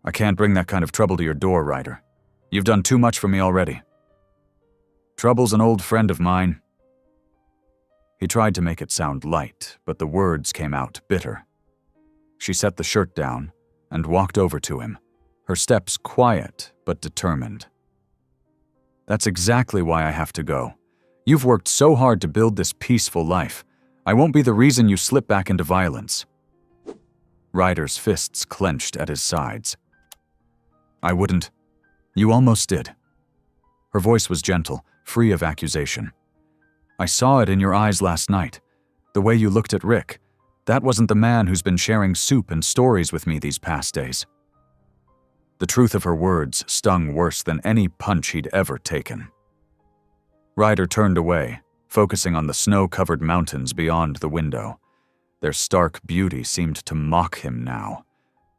I can't bring that kind of trouble to your door, Ryder. You've done too much for me already." "Trouble's an old friend of mine." He tried to make it sound light, but the words came out bitter. She set the shirt down and walked over to him, her steps quiet but determined. "That's exactly why I have to go. You've worked so hard to build this peaceful life. I won't be the reason you slip back into violence." Ryder's fists clenched at his sides. "I wouldn't. You almost did." Her voice was gentle, free of accusation. "I saw it in your eyes last night. The way you looked at Rick. That wasn't the man who's been sharing soup and stories with me these past days." The truth of her words stung worse than any punch he'd ever taken. Ryder turned away, focusing on the snow-covered mountains beyond the window. Their stark beauty seemed to mock him now.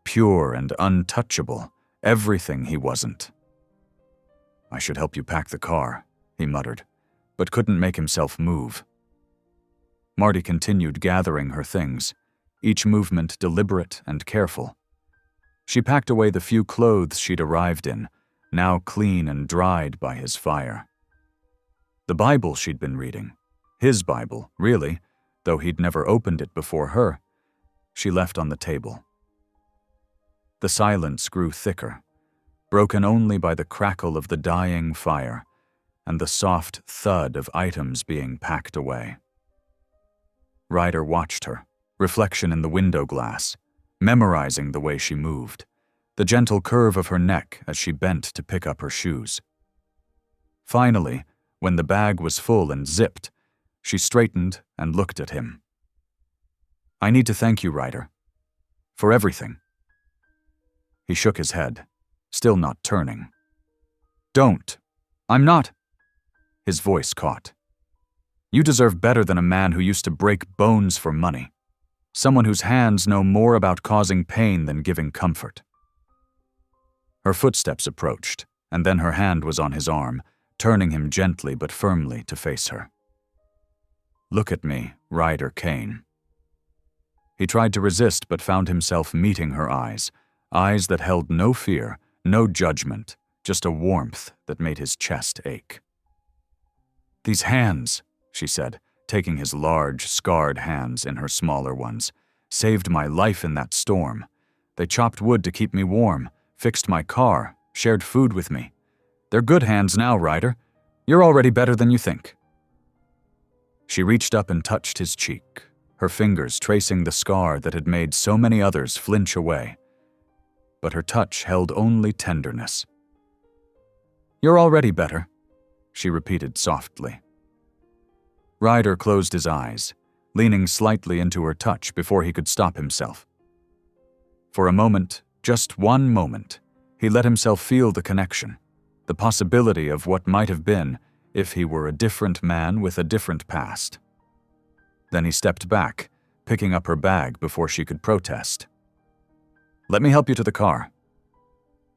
Pure and untouchable, everything he wasn't. "I should help you pack the car," he muttered, but couldn't make himself move. Marty continued gathering her things, each movement deliberate and careful. She packed away the few clothes she'd arrived in, now clean and dried by his fire. The Bible she'd been reading, his Bible, really, though he'd never opened it before her, she left on the table. The silence grew thicker, broken only by the crackle of the dying fire and the soft thud of items being packed away. Ryder watched her, reflection in the window glass, memorizing the way she moved, the gentle curve of her neck as she bent to pick up her shoes. Finally, when the bag was full and zipped, she straightened and looked at him. "I need to thank you, Ryder. For everything." He shook his head, still not turning. "Don't. I'm not." His voice caught. "You deserve better than a man who used to break bones for money. Someone whose hands know more about causing pain than giving comfort." Her footsteps approached, and then her hand was on his arm, turning him gently but firmly to face her. "Look at me, Ryder Kane." He tried to resist but found himself meeting her eyes, eyes that held no fear, no judgment, just a warmth that made his chest ache. "These hands," she said, taking his large, scarred hands in her smaller ones, "saved my life in that storm. They chopped wood to keep me warm, fixed my car, shared food with me. They're good hands now, Ryder. You're already better than you think." She reached up and touched his cheek, her fingers tracing the scar that had made so many others flinch away. But her touch held only tenderness. "You're already better," she repeated softly. Ryder closed his eyes, leaning slightly into her touch before he could stop himself. For a moment, just one moment, he let himself feel the connection, the possibility of what might have been if he were a different man with a different past. Then he stepped back, picking up her bag before she could protest. "Let me help you to the car."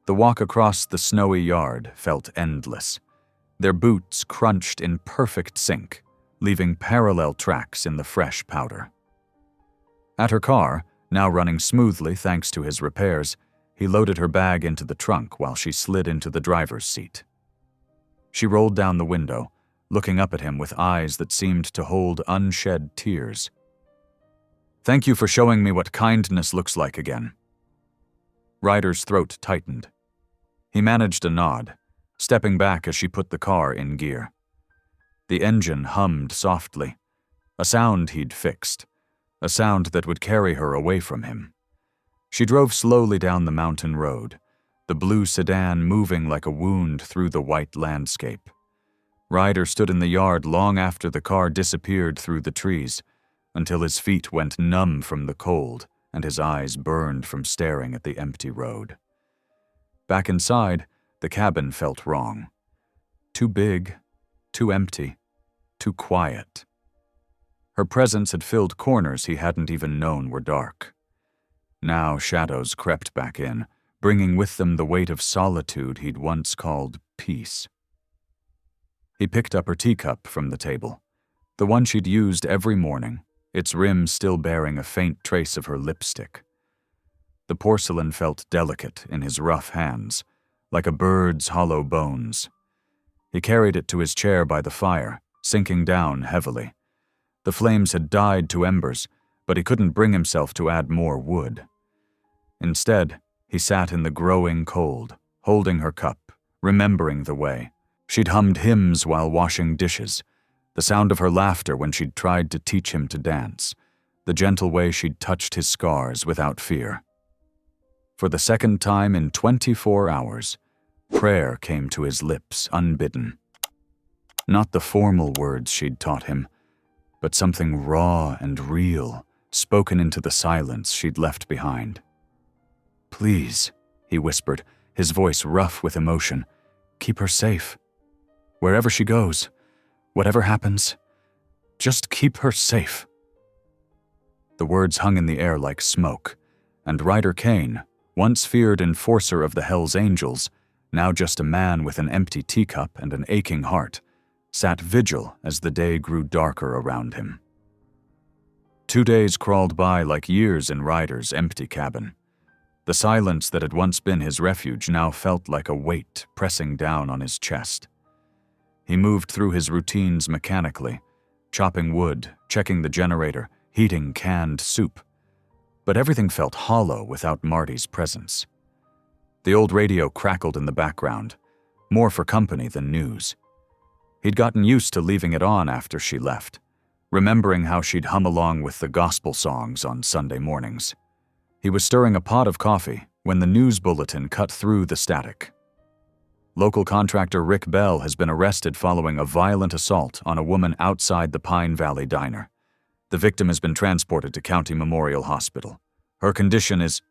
The walk across the snowy yard felt endless. Their boots crunched in perfect sync, leaving parallel tracks in the fresh powder. At her car, now running smoothly thanks to his repairs, he loaded her bag into the trunk while she slid into the driver's seat. She rolled down the window, looking up at him with eyes that seemed to hold unshed tears. "Thank you for showing me what kindness looks like again." Ryder's throat tightened. He managed a nod, stepping back as she put the car in gear. The engine hummed softly, a sound he'd fixed, a sound that would carry her away from him. She drove slowly down the mountain road, the blue sedan moving like a wound through the white landscape. Ryder stood in the yard long after the car disappeared through the trees, until his feet went numb from the cold and his eyes burned from staring at the empty road. Back inside, the cabin felt wrong. Too big, too empty, too quiet. Her presence had filled corners he hadn't even known were dark. Now shadows crept back in, bringing with them the weight of solitude he'd once called peace. He picked up her teacup from the table, the one she'd used every morning, its rim still bearing a faint trace of her lipstick. The porcelain felt delicate in his rough hands, like a bird's hollow bones. He carried it to his chair by the fire, sinking down heavily. The flames had died to embers, but he couldn't bring himself to add more wood. Instead, he sat in the growing cold, holding her cup, remembering the way. She'd hummed hymns while washing dishes, The sound of her laughter when she'd tried to teach him to dance, the gentle way she'd touched his scars without fear. For the second time in 24 hours, prayer came to his lips unbidden. Not the formal words she'd taught him, but something raw and real, spoken into the silence she'd left behind. "Please," he whispered, his voice rough with emotion, "keep her safe. Wherever she goes, whatever happens, just keep her safe." The words hung in the air like smoke, and Ryder Kane, once feared enforcer of the Hells Angels, now just a man with an empty teacup and an aching heart, sat vigil as the day grew darker around him. 2 days crawled by like years in Ryder's empty cabin. The silence that had once been his refuge now felt like a weight pressing down on his chest. He moved through his routines mechanically, chopping wood, checking the generator, heating canned soup. But everything felt hollow without Marty's presence. The old radio crackled in the background, more for company than news. He'd gotten used to leaving it on after she left, remembering how she'd hum along with the gospel songs on Sunday mornings. He was stirring a pot of coffee when the news bulletin cut through the static. Local contractor Rick Bell has been arrested following a violent assault on a woman outside the Pine Valley Diner. The victim has been transported to County Memorial Hospital. Her condition is...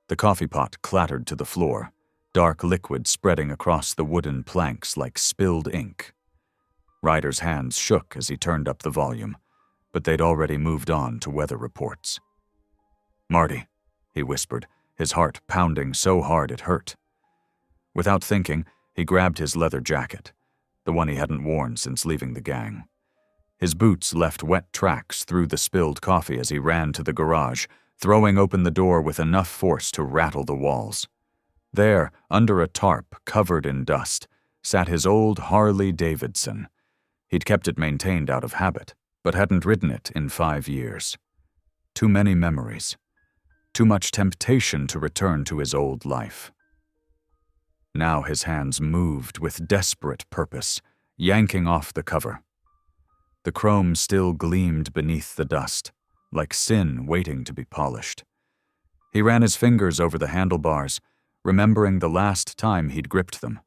The coffee pot clattered to the floor, dark liquid spreading across the wooden planks like spilled ink. Ryder's hands shook as he turned up the volume, but they'd already moved on to weather reports. "Marty," he whispered, his heart pounding so hard it hurt. Without thinking, he grabbed his leather jacket, the one he hadn't worn since leaving the gang. His boots left wet tracks through the spilled coffee as he ran to the garage, throwing open the door with enough force to rattle the walls. There, under a tarp covered in dust, sat his old Harley Davidson. He'd kept it maintained out of habit, but hadn't ridden it in 5 years. Too many memories. Too much temptation to return to his old life. Now his hands moved with desperate purpose, yanking off the cover. The chrome still gleamed beneath the dust, like sin waiting to be polished. He ran his fingers over the handlebars, remembering the last time he'd gripped them,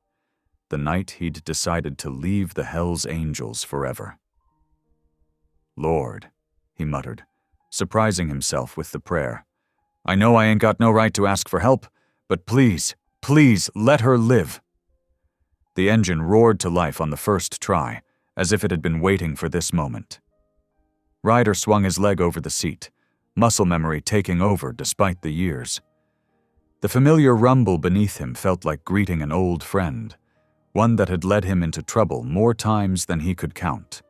the night he'd decided to leave the Hells Angels forever. "Lord," he muttered, surprising himself with the prayer, "I know I ain't got no right to ask for help, but please, please let her live." The engine roared to life on the first try, as if it had been waiting for this moment. Ryder swung his leg over the seat, muscle memory taking over despite the years. The familiar rumble beneath him felt like greeting an old friend, one that had led him into trouble more times than he could count.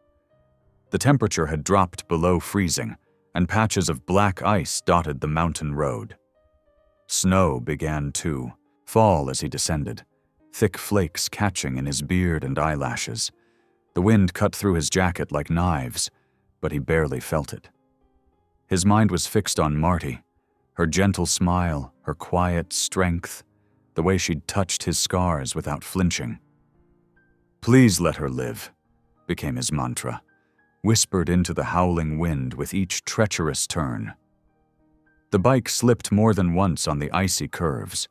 The temperature had dropped below freezing, and patches of black ice dotted the mountain road. Snow began to fall as he descended, thick flakes catching in his beard and eyelashes. The wind cut through his jacket like knives, but he barely felt it. His mind was fixed on Marty, her gentle smile, her quiet strength, the way she'd touched his scars without flinching. "Please let her live," became his mantra, whispered into the howling wind with each treacherous turn. The bike slipped more than once on the icy curves,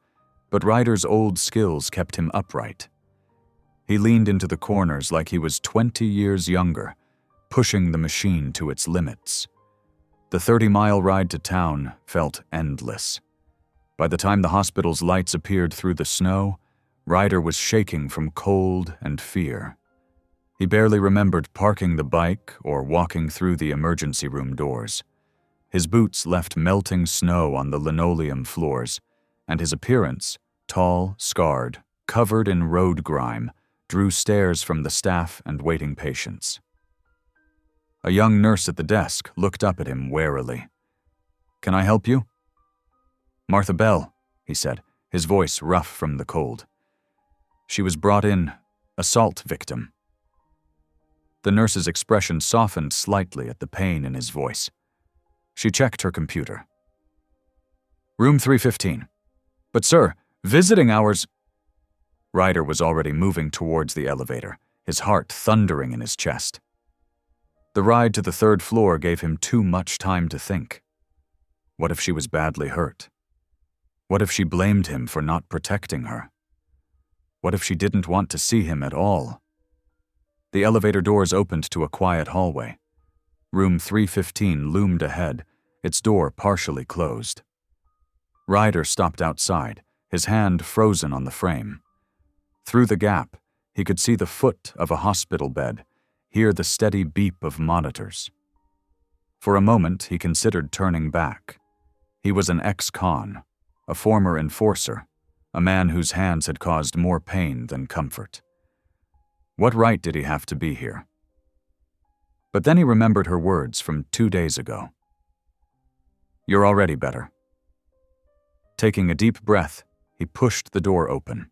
but Ryder's old skills kept him upright. He leaned into the corners like he was 20 years younger, pushing the machine to its limits. The 30-mile ride to town felt endless. By the time the hospital's lights appeared through the snow, Ryder was shaking from cold and fear. He barely remembered parking the bike or walking through the emergency room doors. His boots left melting snow on the linoleum floors, and his appearance, tall, scarred, covered in road grime, drew stares from the staff and waiting patients. A young nurse at the desk looked up at him warily. "Can I help you?" "Martha Bell," he said, his voice rough from the cold. "She was brought in, assault victim." The nurse's expression softened slightly at the pain in his voice. She checked her computer. "Room 315. But sir, visiting hours..." Ryder was already moving towards the elevator, his heart thundering in his chest. The ride to the third floor gave him too much time to think. What if she was badly hurt? What if she blamed him for not protecting her? What if she didn't want to see him at all? The elevator doors opened to a quiet hallway. Room 315 loomed ahead, its door partially closed. Ryder stopped outside, his hand frozen on the frame. Through the gap, he could see the foot of a hospital bed, hear the steady beep of monitors. For a moment, he considered turning back. He was an ex-con, a former enforcer, a man whose hands had caused more pain than comfort. What right did he have to be here? But then he remembered her words from 2 days ago. "You're already better." Taking a deep breath, he pushed the door open.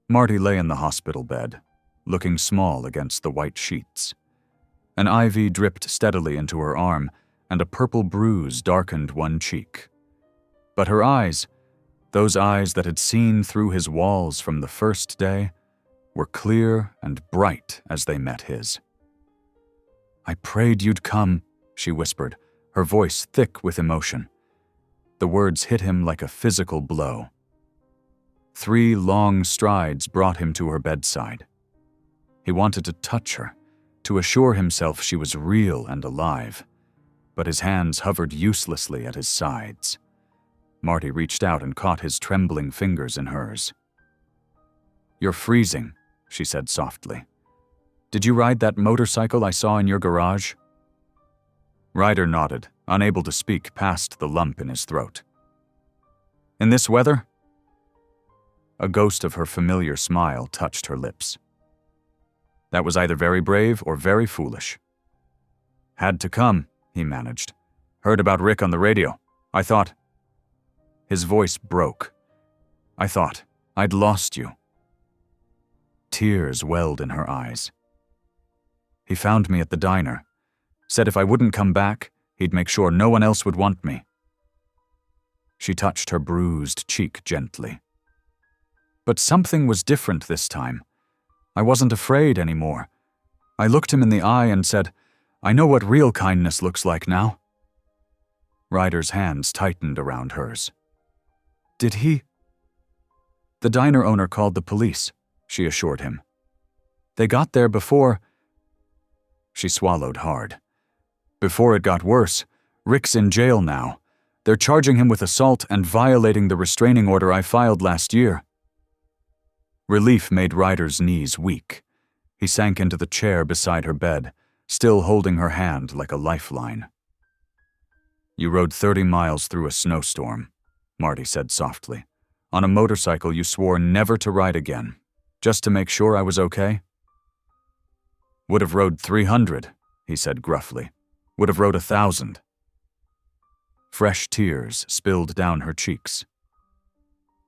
Marty lay in the hospital bed, looking small against the white sheets. An IV dripped steadily into her arm, and a purple bruise darkened one cheek. But her eyes, those eyes that had seen through his walls from the first day, were clear and bright as they met his. "I prayed you'd come," she whispered, her voice thick with emotion. The words hit him like a physical blow. 3 long strides brought him to her bedside. He wanted to touch her, to assure himself she was real and alive, but his hands hovered uselessly at his sides. Marty reached out and caught his trembling fingers in hers. "You're freezing," she said softly. "Did you ride that motorcycle I saw in your garage?" Ryder nodded, unable to speak past the lump in his throat. "In this weather?" A ghost of her familiar smile touched her lips. "That was either very brave or very foolish." "Had to come," he managed. "Heard about Rick on the radio. I thought—" His voice broke. "I thought I'd lost you." Tears welled in her eyes. "He found me at the diner. Said if I wouldn't come back, he'd make sure no one else would want me." She touched her bruised cheek gently. "But something was different this time. I wasn't afraid anymore. I looked him in the eye and said, 'I know what real kindness looks like now.'" Ryder's hands tightened around hers. "Did he?" "The diner owner called the police," she assured him. "They got there before—" She swallowed hard. "Before it got worse, Rick's in jail now. They're charging him with assault and violating the restraining order I filed last year." Relief made Ryder's knees weak. He sank into the chair beside her bed, still holding her hand like a lifeline. "You rode 30 miles through a snowstorm," Marty said softly. "On a motorcycle you swore never to ride again, just to make sure I was okay?" "Would have rode 300, he said gruffly. "Would have rode 1,000. Fresh tears spilled down her cheeks.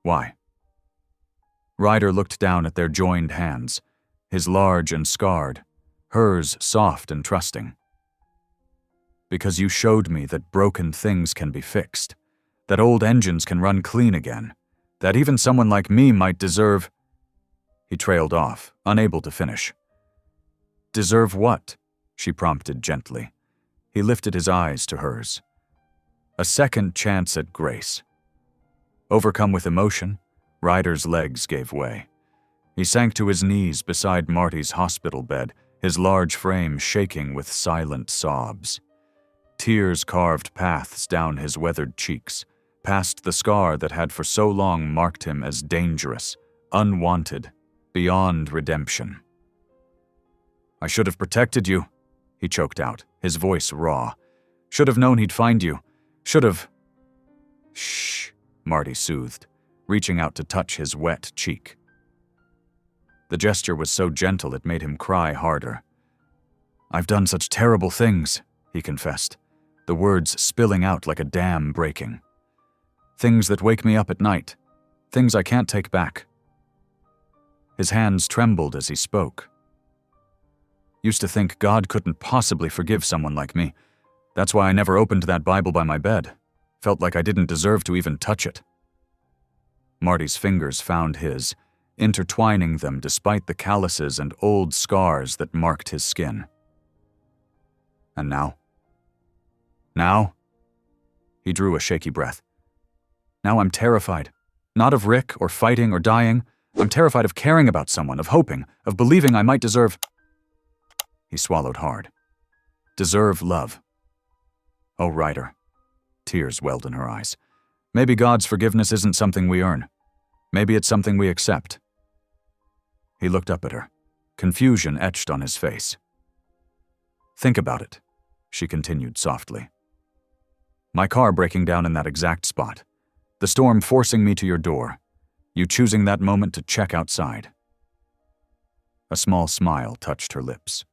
"Why?" Ryder looked down at their joined hands, his large and scarred, hers soft and trusting. "Because you showed me that broken things can be fixed, that old engines can run clean again, that even someone like me might deserve—" He trailed off, unable to finish. "Deserve what?" she prompted gently. He lifted his eyes to hers. A second chance at grace. Overcome with emotion, Ryder's legs gave way. He sank to his knees beside Marty's hospital bed, his large frame shaking with silent sobs. Tears carved paths down his weathered cheeks, past the scar that had for so long marked him as dangerous, unwanted, beyond redemption. "I should have protected you," he choked out, his voice raw. "Should have known he'd find you. Should have—" "Shh," Marty soothed, reaching out to touch his wet cheek. The gesture was so gentle it made him cry harder. "I've done such terrible things," he confessed, the words spilling out like a dam breaking. "Things that wake me up at night. Things I can't take back." His hands trembled as he spoke. "Used to think God couldn't possibly forgive someone like me. That's why I never opened that Bible by my bed. Felt like I didn't deserve to even touch it." Marty's fingers found his, intertwining them despite the calluses and old scars that marked his skin. And now? Now? He drew a shaky breath. Now I'm terrified. Not of Rick or fighting or dying. I'm terrified of caring about someone, of hoping, of believing I might deserve. He swallowed hard. Deserve love. Oh, Ryder. Tears welled in her eyes. Maybe God's forgiveness isn't something we earn. Maybe it's something we accept. He looked up at her, confusion etched on his face. Think about it, she continued softly. My car breaking down in that exact spot. The storm forcing me to your door. You choosing that moment to check outside. A small smile touched her lips.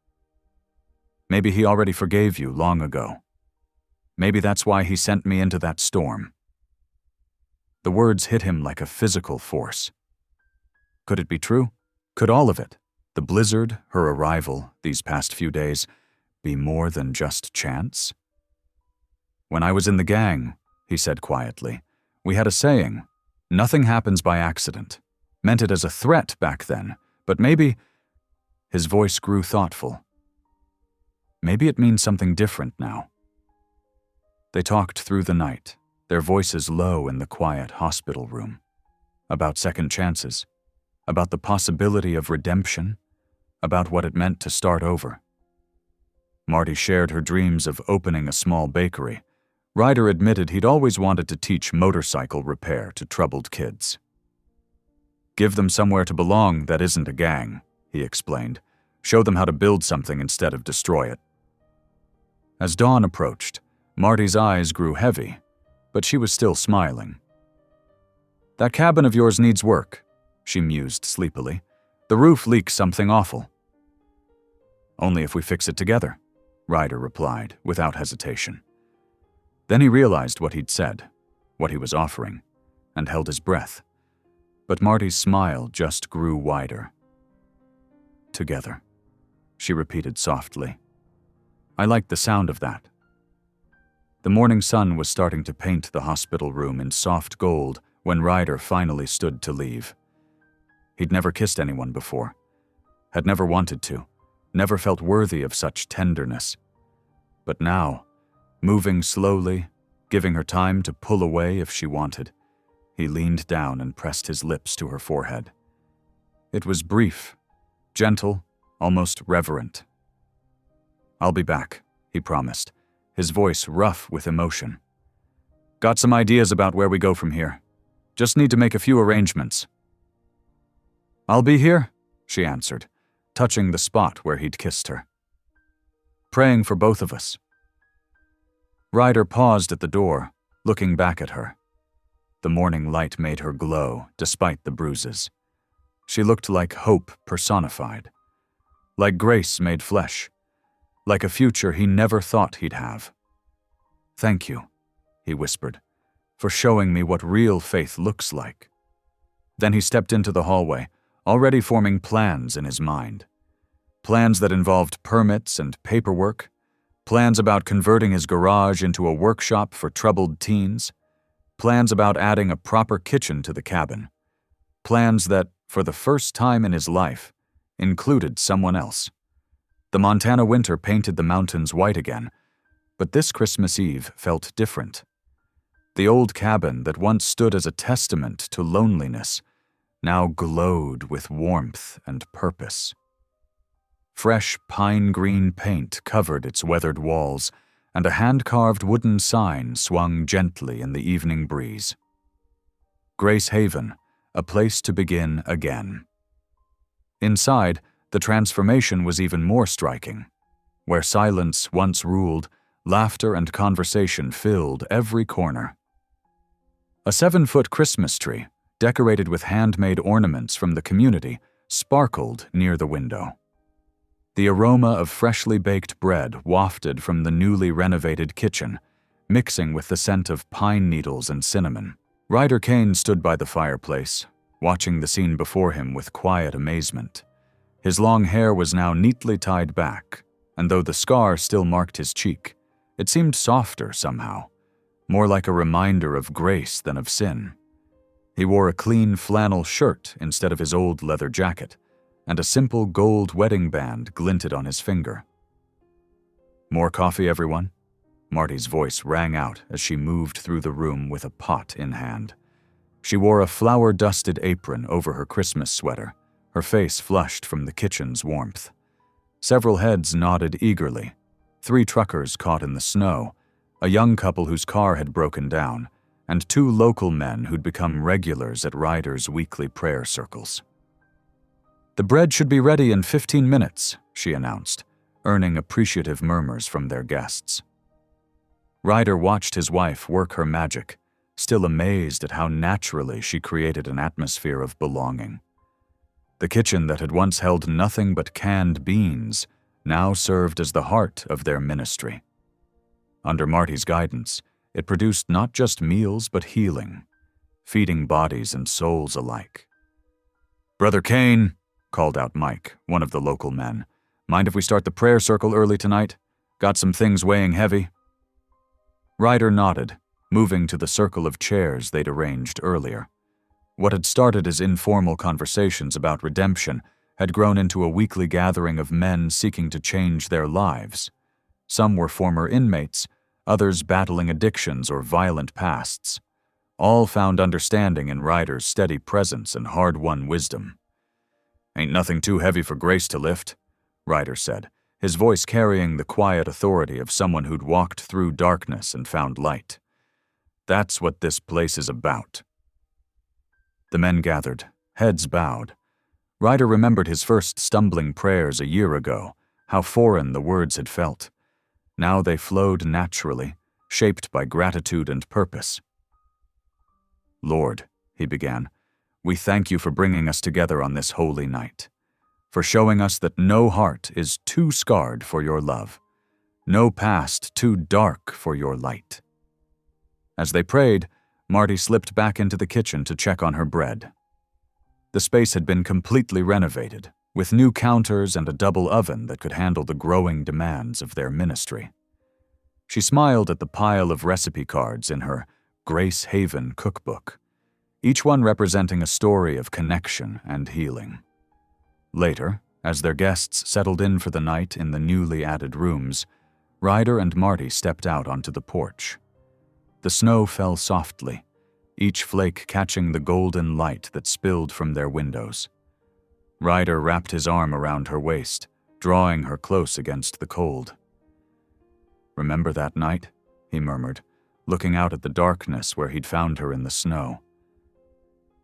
Maybe he already forgave you long ago. Maybe that's why he sent me into that storm. The words hit him like a physical force. Could it be true? Could all of it, the blizzard, her arrival, these past few days, be more than just chance? When I was in the gang, he said quietly, we had a saying, nothing happens by accident. Meant it as a threat back then, but maybe... His voice grew thoughtful. Maybe it means something different now. They talked through the night, their voices low in the quiet hospital room. About second chances, about the possibility of redemption, about what it meant to start over. Marty shared her dreams of opening a small bakery. Ryder admitted he'd always wanted to teach motorcycle repair to troubled kids. Give them somewhere to belong that isn't a gang, he explained. Show them how to build something instead of destroy it. As dawn approached, Marty's eyes grew heavy, but she was still smiling. That cabin of yours needs work, she mused sleepily. The roof leaks something awful. Only if we fix it together, Ryder replied, without hesitation. Then he realized what he'd said, what he was offering, and held his breath. But Marty's smile just grew wider. Together, she repeated softly. I liked the sound of that. The morning sun was starting to paint the hospital room in soft gold when Ryder finally stood to leave. He'd never kissed anyone before, had never wanted to, never felt worthy of such tenderness. But now, moving slowly, giving her time to pull away if she wanted, he leaned down and pressed his lips to her forehead. It was brief, gentle, almost reverent. I'll be back, he promised, his voice rough with emotion. Got some ideas about where we go from here. Just need to make a few arrangements. I'll be here, she answered, touching the spot where he'd kissed her. Praying for both of us. Ryder paused at the door, looking back at her. The morning light made her glow, despite the bruises. She looked like hope personified, like grace made flesh, like a future he never thought he'd have. Thank you, he whispered, for showing me what real faith looks like. Then he stepped into the hallway, already forming plans in his mind. Plans that involved permits and paperwork, plans about converting his garage into a workshop for troubled teens, plans about adding a proper kitchen to the cabin, plans that, for the first time in his life, included someone else. The Montana winter painted the mountains white again, but this Christmas Eve felt different. The old cabin that once stood as a testament to loneliness now glowed with warmth and purpose. Fresh pine green paint covered its weathered walls, and a hand-carved wooden sign swung gently in the evening breeze. Grace Haven, a place to begin again. Inside, the transformation was even more striking. Where silence once ruled, laughter and conversation filled every corner. A 7-foot Christmas tree, decorated with handmade ornaments from the community, sparkled near the window. The aroma of freshly baked bread wafted from the newly renovated kitchen, mixing with the scent of pine needles and cinnamon. Ryder Kane stood by the fireplace, watching the scene before him with quiet amazement. His long hair was now neatly tied back, and though the scar still marked his cheek, it seemed softer somehow, more like a reminder of grace than of sin. He wore a clean flannel shirt instead of his old leather jacket, and a simple gold wedding band glinted on his finger. More coffee, everyone? Marty's voice rang out as she moved through the room with a pot in hand. She wore a flour-dusted apron over her Christmas sweater, her face flushed from the kitchen's warmth. Several heads nodded eagerly. 3 truckers caught in the snow, a young couple whose car had broken down, and 2 local men who'd become regulars at Ryder's weekly prayer circles. "The bread should be ready in 15 minutes, she announced, earning appreciative murmurs from their guests. Ryder watched his wife work her magic, still amazed at how naturally she created an atmosphere of belonging. The kitchen that had once held nothing but canned beans now served as the heart of their ministry. Under Marty's guidance, it produced not just meals but healing, feeding bodies and souls alike. "Brother Kane," called out Mike, one of the local men, "mind if we start the prayer circle early tonight? Got some things weighing heavy?" Ryder nodded, moving to the circle of chairs they'd arranged earlier. What had started as informal conversations about redemption had grown into a weekly gathering of men seeking to change their lives. Some were former inmates, others battling addictions or violent pasts. All found understanding in Ryder's steady presence and hard-won wisdom. "Ain't nothing too heavy for Grace to lift," Ryder said, his voice carrying the quiet authority of someone who'd walked through darkness and found light. "That's what this place is about." The men gathered, heads bowed. Ryder remembered his first stumbling prayers a year ago, how foreign the words had felt. Now they flowed naturally, shaped by gratitude and purpose. "Lord," he began, "we thank you for bringing us together on this holy night, for showing us that no heart is too scarred for your love, no past too dark for your light." As they prayed, Marty slipped back into the kitchen to check on her bread. The space had been completely renovated, with new counters and a double oven that could handle the growing demands of their ministry. She smiled at the pile of recipe cards in her Grace Haven cookbook, each one representing a story of connection and healing. Later, as their guests settled in for the night in the newly added rooms, Ryder and Marty stepped out onto the porch. The snow fell softly, each flake catching the golden light that spilled from their windows. Ryder wrapped his arm around her waist, drawing her close against the cold. "Remember that night?" he murmured, looking out at the darkness where he'd found her in the snow.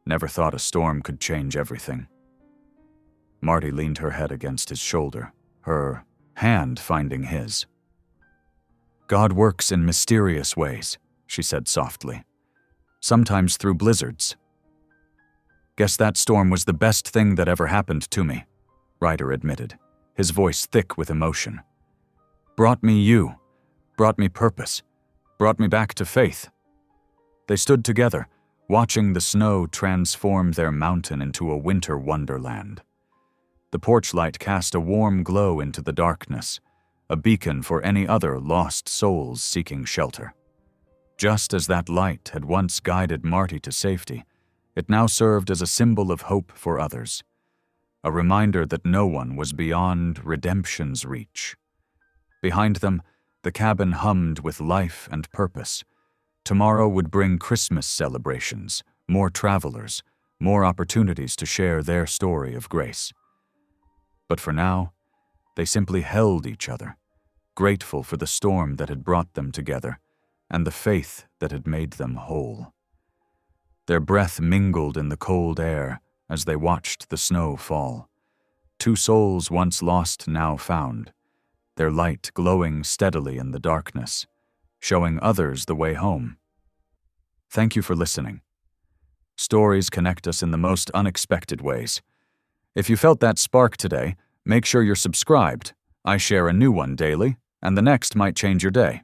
"Never thought a storm could change everything." Marty leaned her head against his shoulder, her hand finding his. "God works in mysterious ways," she said softly. "Sometimes through blizzards." "Guess that storm was the best thing that ever happened to me," Ryder admitted, his voice thick with emotion. "Brought me you, brought me purpose, brought me back to faith." They stood together, watching the snow transform their mountain into a winter wonderland. The porch light cast a warm glow into the darkness, a beacon for any other lost souls seeking shelter. Just as that light had once guided Marty to safety, it now served as a symbol of hope for others, a reminder that no one was beyond redemption's reach. Behind them, the cabin hummed with life and purpose. Tomorrow would bring Christmas celebrations, more travelers, more opportunities to share their story of grace. But for now, they simply held each other, grateful for the storm that had brought them together and the faith that had made them whole. Their breath mingled in the cold air as they watched the snow fall. 2 souls once lost now found, their light glowing steadily in the darkness, showing others the way home. Thank you for listening. Stories connect us in the most unexpected ways. If you felt that spark today, make sure you're subscribed. I share a new one daily, and the next might change your day.